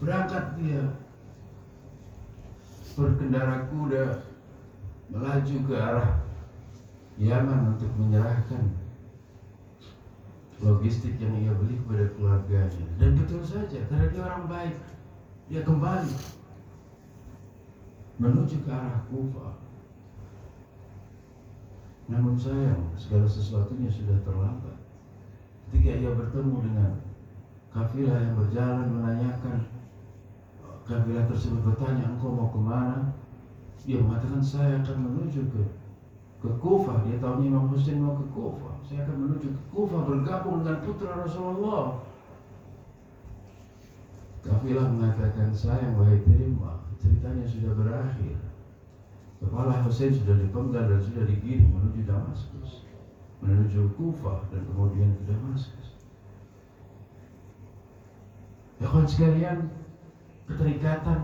Berangkat dia berkendara kuda melaju ke arah Yaman untuk menyerahkan logistik yang ia beli kepada keluarganya. Dan betul saja, karena dia orang baik, dia kembali menuju ke arah Kufah. Namun sayang, segala sesuatunya sudah terlambat. Ketika ia bertemu dengan kafilah yang berjalan, menanyakan, kafilah tersebut bertanya, engkau mau kemana? Dia mengatakan, saya akan menuju ke Kufah. Dia tahu Imam Husain mau ke Kufah. Saya akan menuju ke Kufah bergabung dengan putra Rasulullah. Kafilah mengatakan, sayang wahai terima, ceritanya sudah berakhir. Kepala Husain sudah dipenggal dan sudah digiring menuju Damaskus, menuju Kufah dan kemudian ke Damaskus. Ya kawan sekalian, keterikatan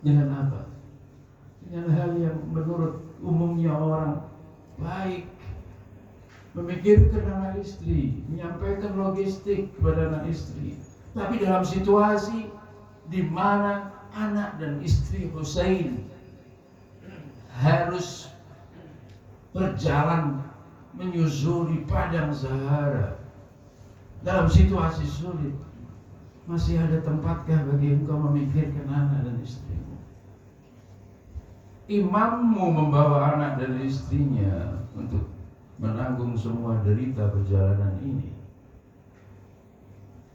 dengan apa? Dengan hal yang menurut umumnya orang baik, memikirkan anak istri, menyampaikan logistik kepada anak istri. Tapi dalam situasi di mana anak dan istri Husain harus berjalan menyusuri padang Sahara dalam situasi sulit, masih ada tempatkah bagi engkau memikirkan anak dan istrimu? Imammu membawa anak dan istrinya untuk menanggung semua derita perjalanan ini.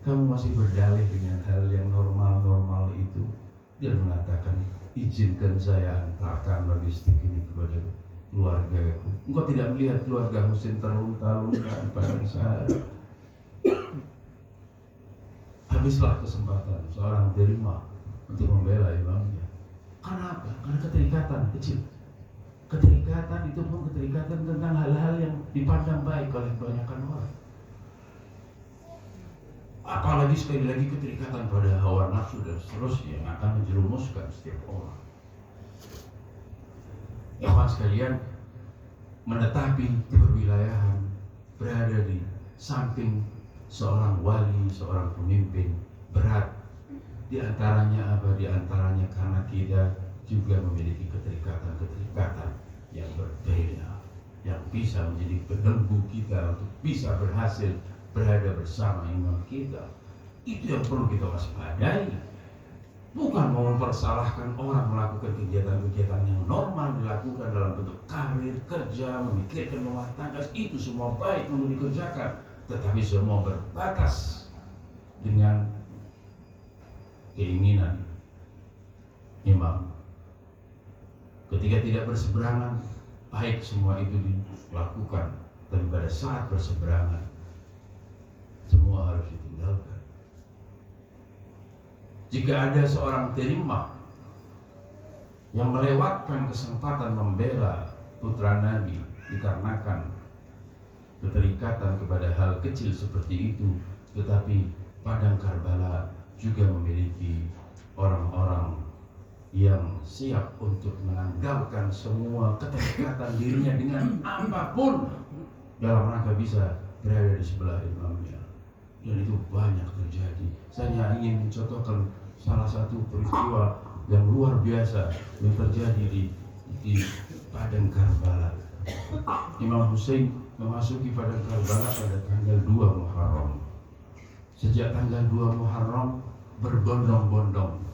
Kamu masih berdalih dengan hal yang normal-normal itu. Dia mengatakan, izinkan saya antarkan logistik ini kepada keluargaku. Engkau tidak melihat keluarga Husain terlunta-lunta di padang Sahara. Habislah kesempatan seorang terima untuk membela imamnya. Karena apa? Karena keterikatan kecil. Keterikatan itu pun keterikatan tentang hal-hal yang dipandang baik oleh kebanyakan orang. Apalagi sekali lagi keterikatan pada hawa nafsu dan seterusnya yang akan menjerumuskan setiap orang. Ya kawan sekalian, menetapi keberwilayahan, berada di samping seorang wali, seorang pemimpin berat. Di antaranya apa? Di antaranya karena kita juga memiliki keterikatan-keterikatan yang berbeda, yang bisa menjadi belenggu kita untuk bisa berhasil berada bersama imam kita. Itu yang perlu kita waspadai. Bukan mau mempersalahkan orang melakukan kegiatan-kegiatan yang normal dilakukan dalam bentuk karir, kerja, memikirkan rumah tangga. Itu semua baik untuk dikerjakan, tetapi semua berbatas dengan keinginan imam. Ketika tidak berseberangan, baik semua itu dilakukan. Tapi pada saat berseberangan, semua harus ditinggalkan. Jika ada seorang terima yang melewatkan kesempatan membela putra Nabi dikarenakan keterikatan kepada hal kecil seperti itu, tetapi padang Karbala juga memiliki orang-orang yang siap untuk menanggalkan semua keterikatan dirinya dengan apapun dalam rangka bisa berada di sebelah imamnya. Dan itu banyak terjadi. Saya ingin mencontohkan salah satu peristiwa yang luar biasa yang terjadi di padang Karbala. Imam Husain memasuki padang Karbala pada tanggal 2 Muharram. Sejak tanggal 2 Muharram berbondong-bondong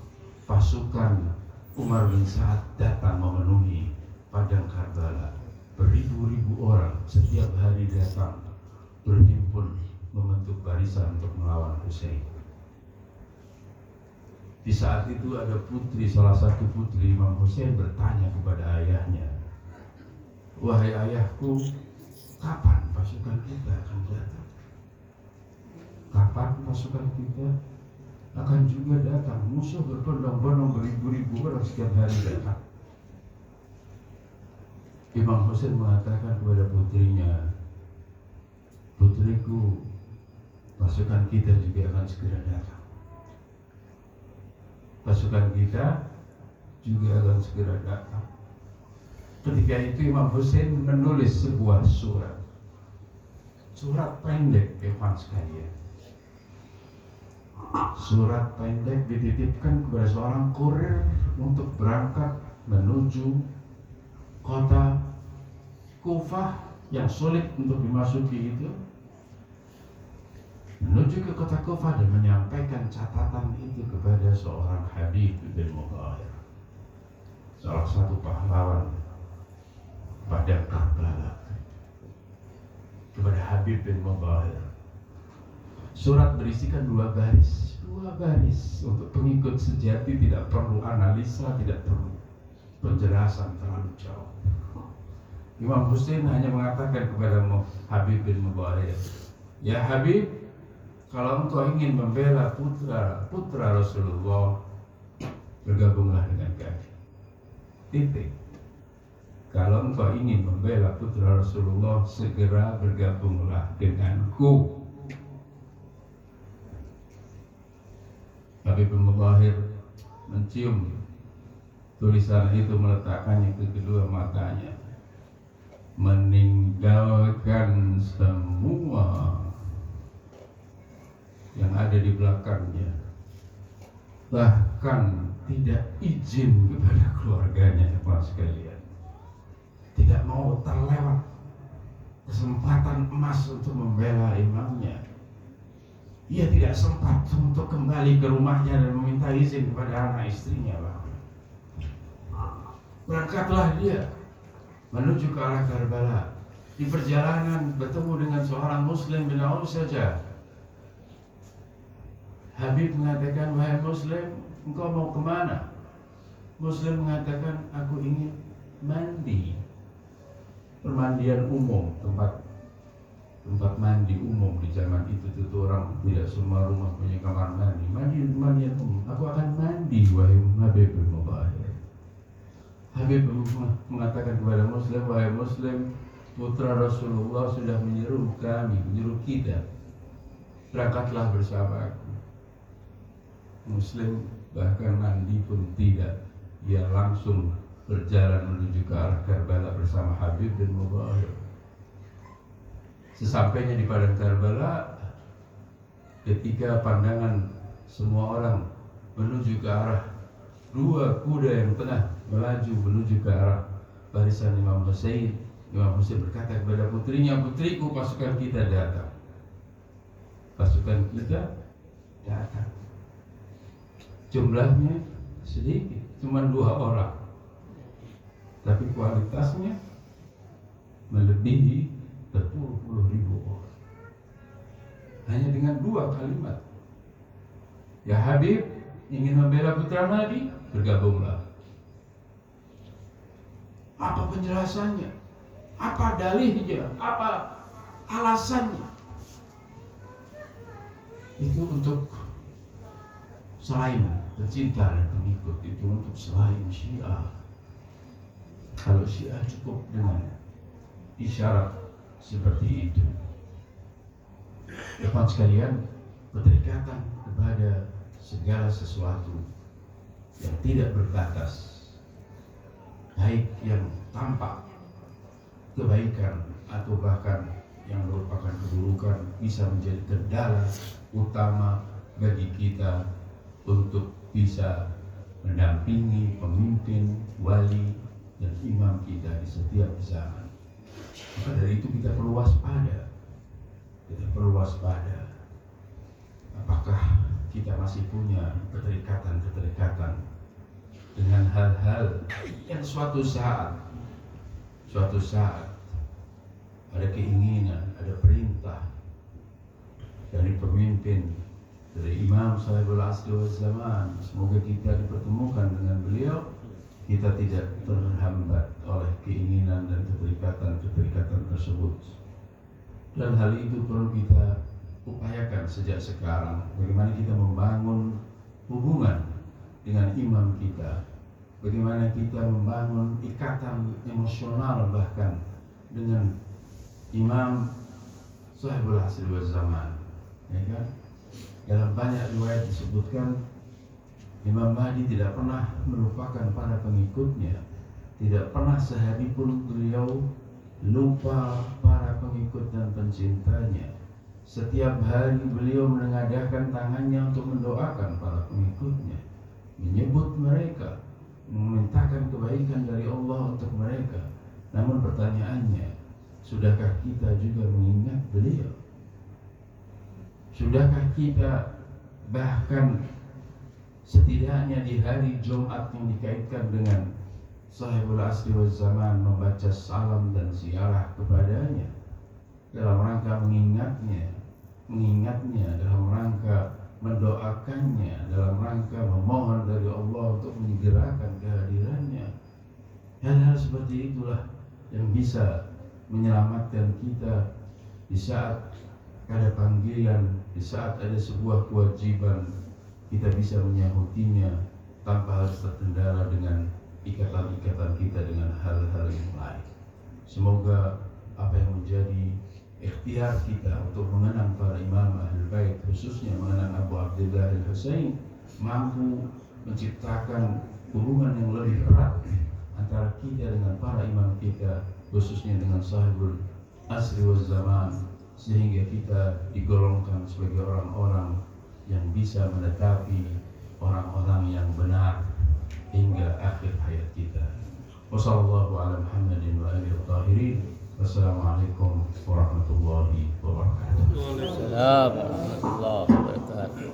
pasukan Umar bin Sa'ad datang memenuhi padang Karbala. Beribu-ribu orang setiap hari datang berhimpun membentuk barisan untuk melawan Husain. Di saat itu ada salah satu putri Imam Husain bertanya kepada ayahnya, wahai ayahku, kapan pasukan kita akan datang? Kapan pasukan kita akan juga datang? Musuh berbondong-bondong beribu-ribu orang setiap hari datang. Imam Husain mengatakan kepada putrinya, putriku, pasukan kita juga akan segera datang. Pasukan kita juga akan segera datang. Ketika itu Imam Husain menulis sebuah surat pendek, teman sekalian. Surat pendek dititipkan kepada seorang kurir untuk berangkat menuju kota Kufah yang sulit untuk dimasuki itu, menuju ke kota Kufah dan menyampaikan catatan itu kepada seorang Habib bin Mubahir, salah satu pahlawan pada Karbala, kepada Habib bin Mubahir. Surat berisikan dua baris untuk pengikut sejati, tidak perlu analisa, tidak perlu penjelasan terlalu jauh. Imam Husain hanya mengatakan kepada Habib bin Mubahir, ya Habib, kalau engkau ingin membela putra Rasulullah, bergabunglah dengan kami. Titik. Kalau engkau ingin membela putra Rasulullah, segera bergabunglah denganku. Habib bin Mubahir mencium tulisan itu, meletakkannya ke kedua matanya, meninggalkan semua yang ada di belakangnya, bahkan tidak izin kepada keluarganya, teman sekalian. Tidak mau terlewat kesempatan emas untuk membela imamnya. Ia tidak sempat untuk kembali ke rumahnya dan meminta izin kepada anak istrinya. Berangkatlah dia menuju ke arah Karbala. Di perjalanan bertemu dengan seorang Muslim bin Auf saja. Habib mengatakan, wahai Muslim, engkau mau kemana? Muslim mengatakan, aku ingin mandi. Permandian umum, tempat mandi umum di zaman itu orang, tidak semua rumah punya kamar mandi. Mandian umum. Aku akan mandi, wahai Habib bin Mubahir. Habib mengatakan kepada Muslim, wahai Muslim, putra Rasulullah sudah menyuruh kita, berangkatlah bersama aku. Muslim bahkan mandi pun tidak, dia langsung berjalan menuju ke arah Karbala bersama Habib bin Mubahir. Sesampainya di padang Karbala, ketika pandangan semua orang menuju ke arah dua kuda yang tengah melaju menuju ke arah barisan Imam Husain, Imam Husain berkata kepada putrinya, putriku, pasukan kita datang. Pasukan kita datang. Jumlahnya sedikit, cuma 2 orang, tapi kualitasnya melebihi 10.000 orang. Hanya dengan 2 kalimat, ya Habib, ingin membela putra Nabi, bergabunglah. Apa penjelasannya? Apa dalihnya? Apa alasannya? Itu untuk selain pecinta dan pengikut, itu untuk selain Syiah. Kalau Syiah cukup dengan isyarat seperti itu. Teman sekalian, keterikatan kepada segala sesuatu yang tidak berbatas, baik yang tampak kebaikan atau bahkan yang merupakan keburukan, bisa menjadi kendala utama bagi kita untuk bisa mendampingi pemimpin, wali, dan imam kita di setiap zaman. Maka dari itu kita perlu waspada. Apakah kita masih punya keterikatan dengan hal-hal yang suatu saat ada keinginan, ada perintah dari pemimpin, dari Imam Sahibul Asri wal Zaman, semoga kita dipertemukan dengan beliau, kita tidak terhambat oleh keinginan dan keterikatan tersebut. Dan hal itu perlu kita upayakan sejak sekarang. Bagaimana kita membangun hubungan dengan imam kita, bagaimana kita membangun ikatan emosional bahkan dengan Imam Sahibul Asri wal Zaman, ya kan? Dalam banyak riwayat disebutkan Imam Mahdi tidak pernah melupakan para pengikutnya, tidak pernah sehari pun beliau lupa para pengikut dan pencintanya. Setiap hari beliau menengadahkan tangannya untuk mendoakan para pengikutnya, menyebut mereka, memintakan kebaikan dari Allah untuk mereka. Namun pertanyaannya, sudahkah kita juga mengingat beliau? Sudahkah kita bahkan setidaknya di hari Jumat yang dikaitkan dengan Sahibul Asri wal Zaman membaca salam dan ziarah kepadanya dalam rangka mengingatnya dalam rangka mendoakannya, dalam rangka memohon dari Allah untuk menyegerakan kehadirannya. Hal-hal seperti itulah yang bisa menyelamatkan kita di saat ada panggilan, di saat ada sebuah kewajiban, kita bisa menyahutinya tanpa harus terkendala dengan ikatan-ikatan kita dengan hal-hal yang lain. Semoga apa yang menjadi ikhtiar kita untuk mengenang para imam Ahlul Bait, khususnya mengenang Abu Abdullah Al-Husain, mampu menciptakan hubungan yang lebih erat antara kita dengan para imam kita, khususnya dengan Sahibul Asri wal Zaman, sehingga kita digolongkan sebagai orang-orang yang bisa menetapi orang-orang yang benar hingga akhir hayat kita. Wassallallahu ala Muhammadin wa alihi tahirin. Wassalamualaikum warahmatullahi wabarakatuh. Waalaikumsalam warahmatullahi wabarakatuh.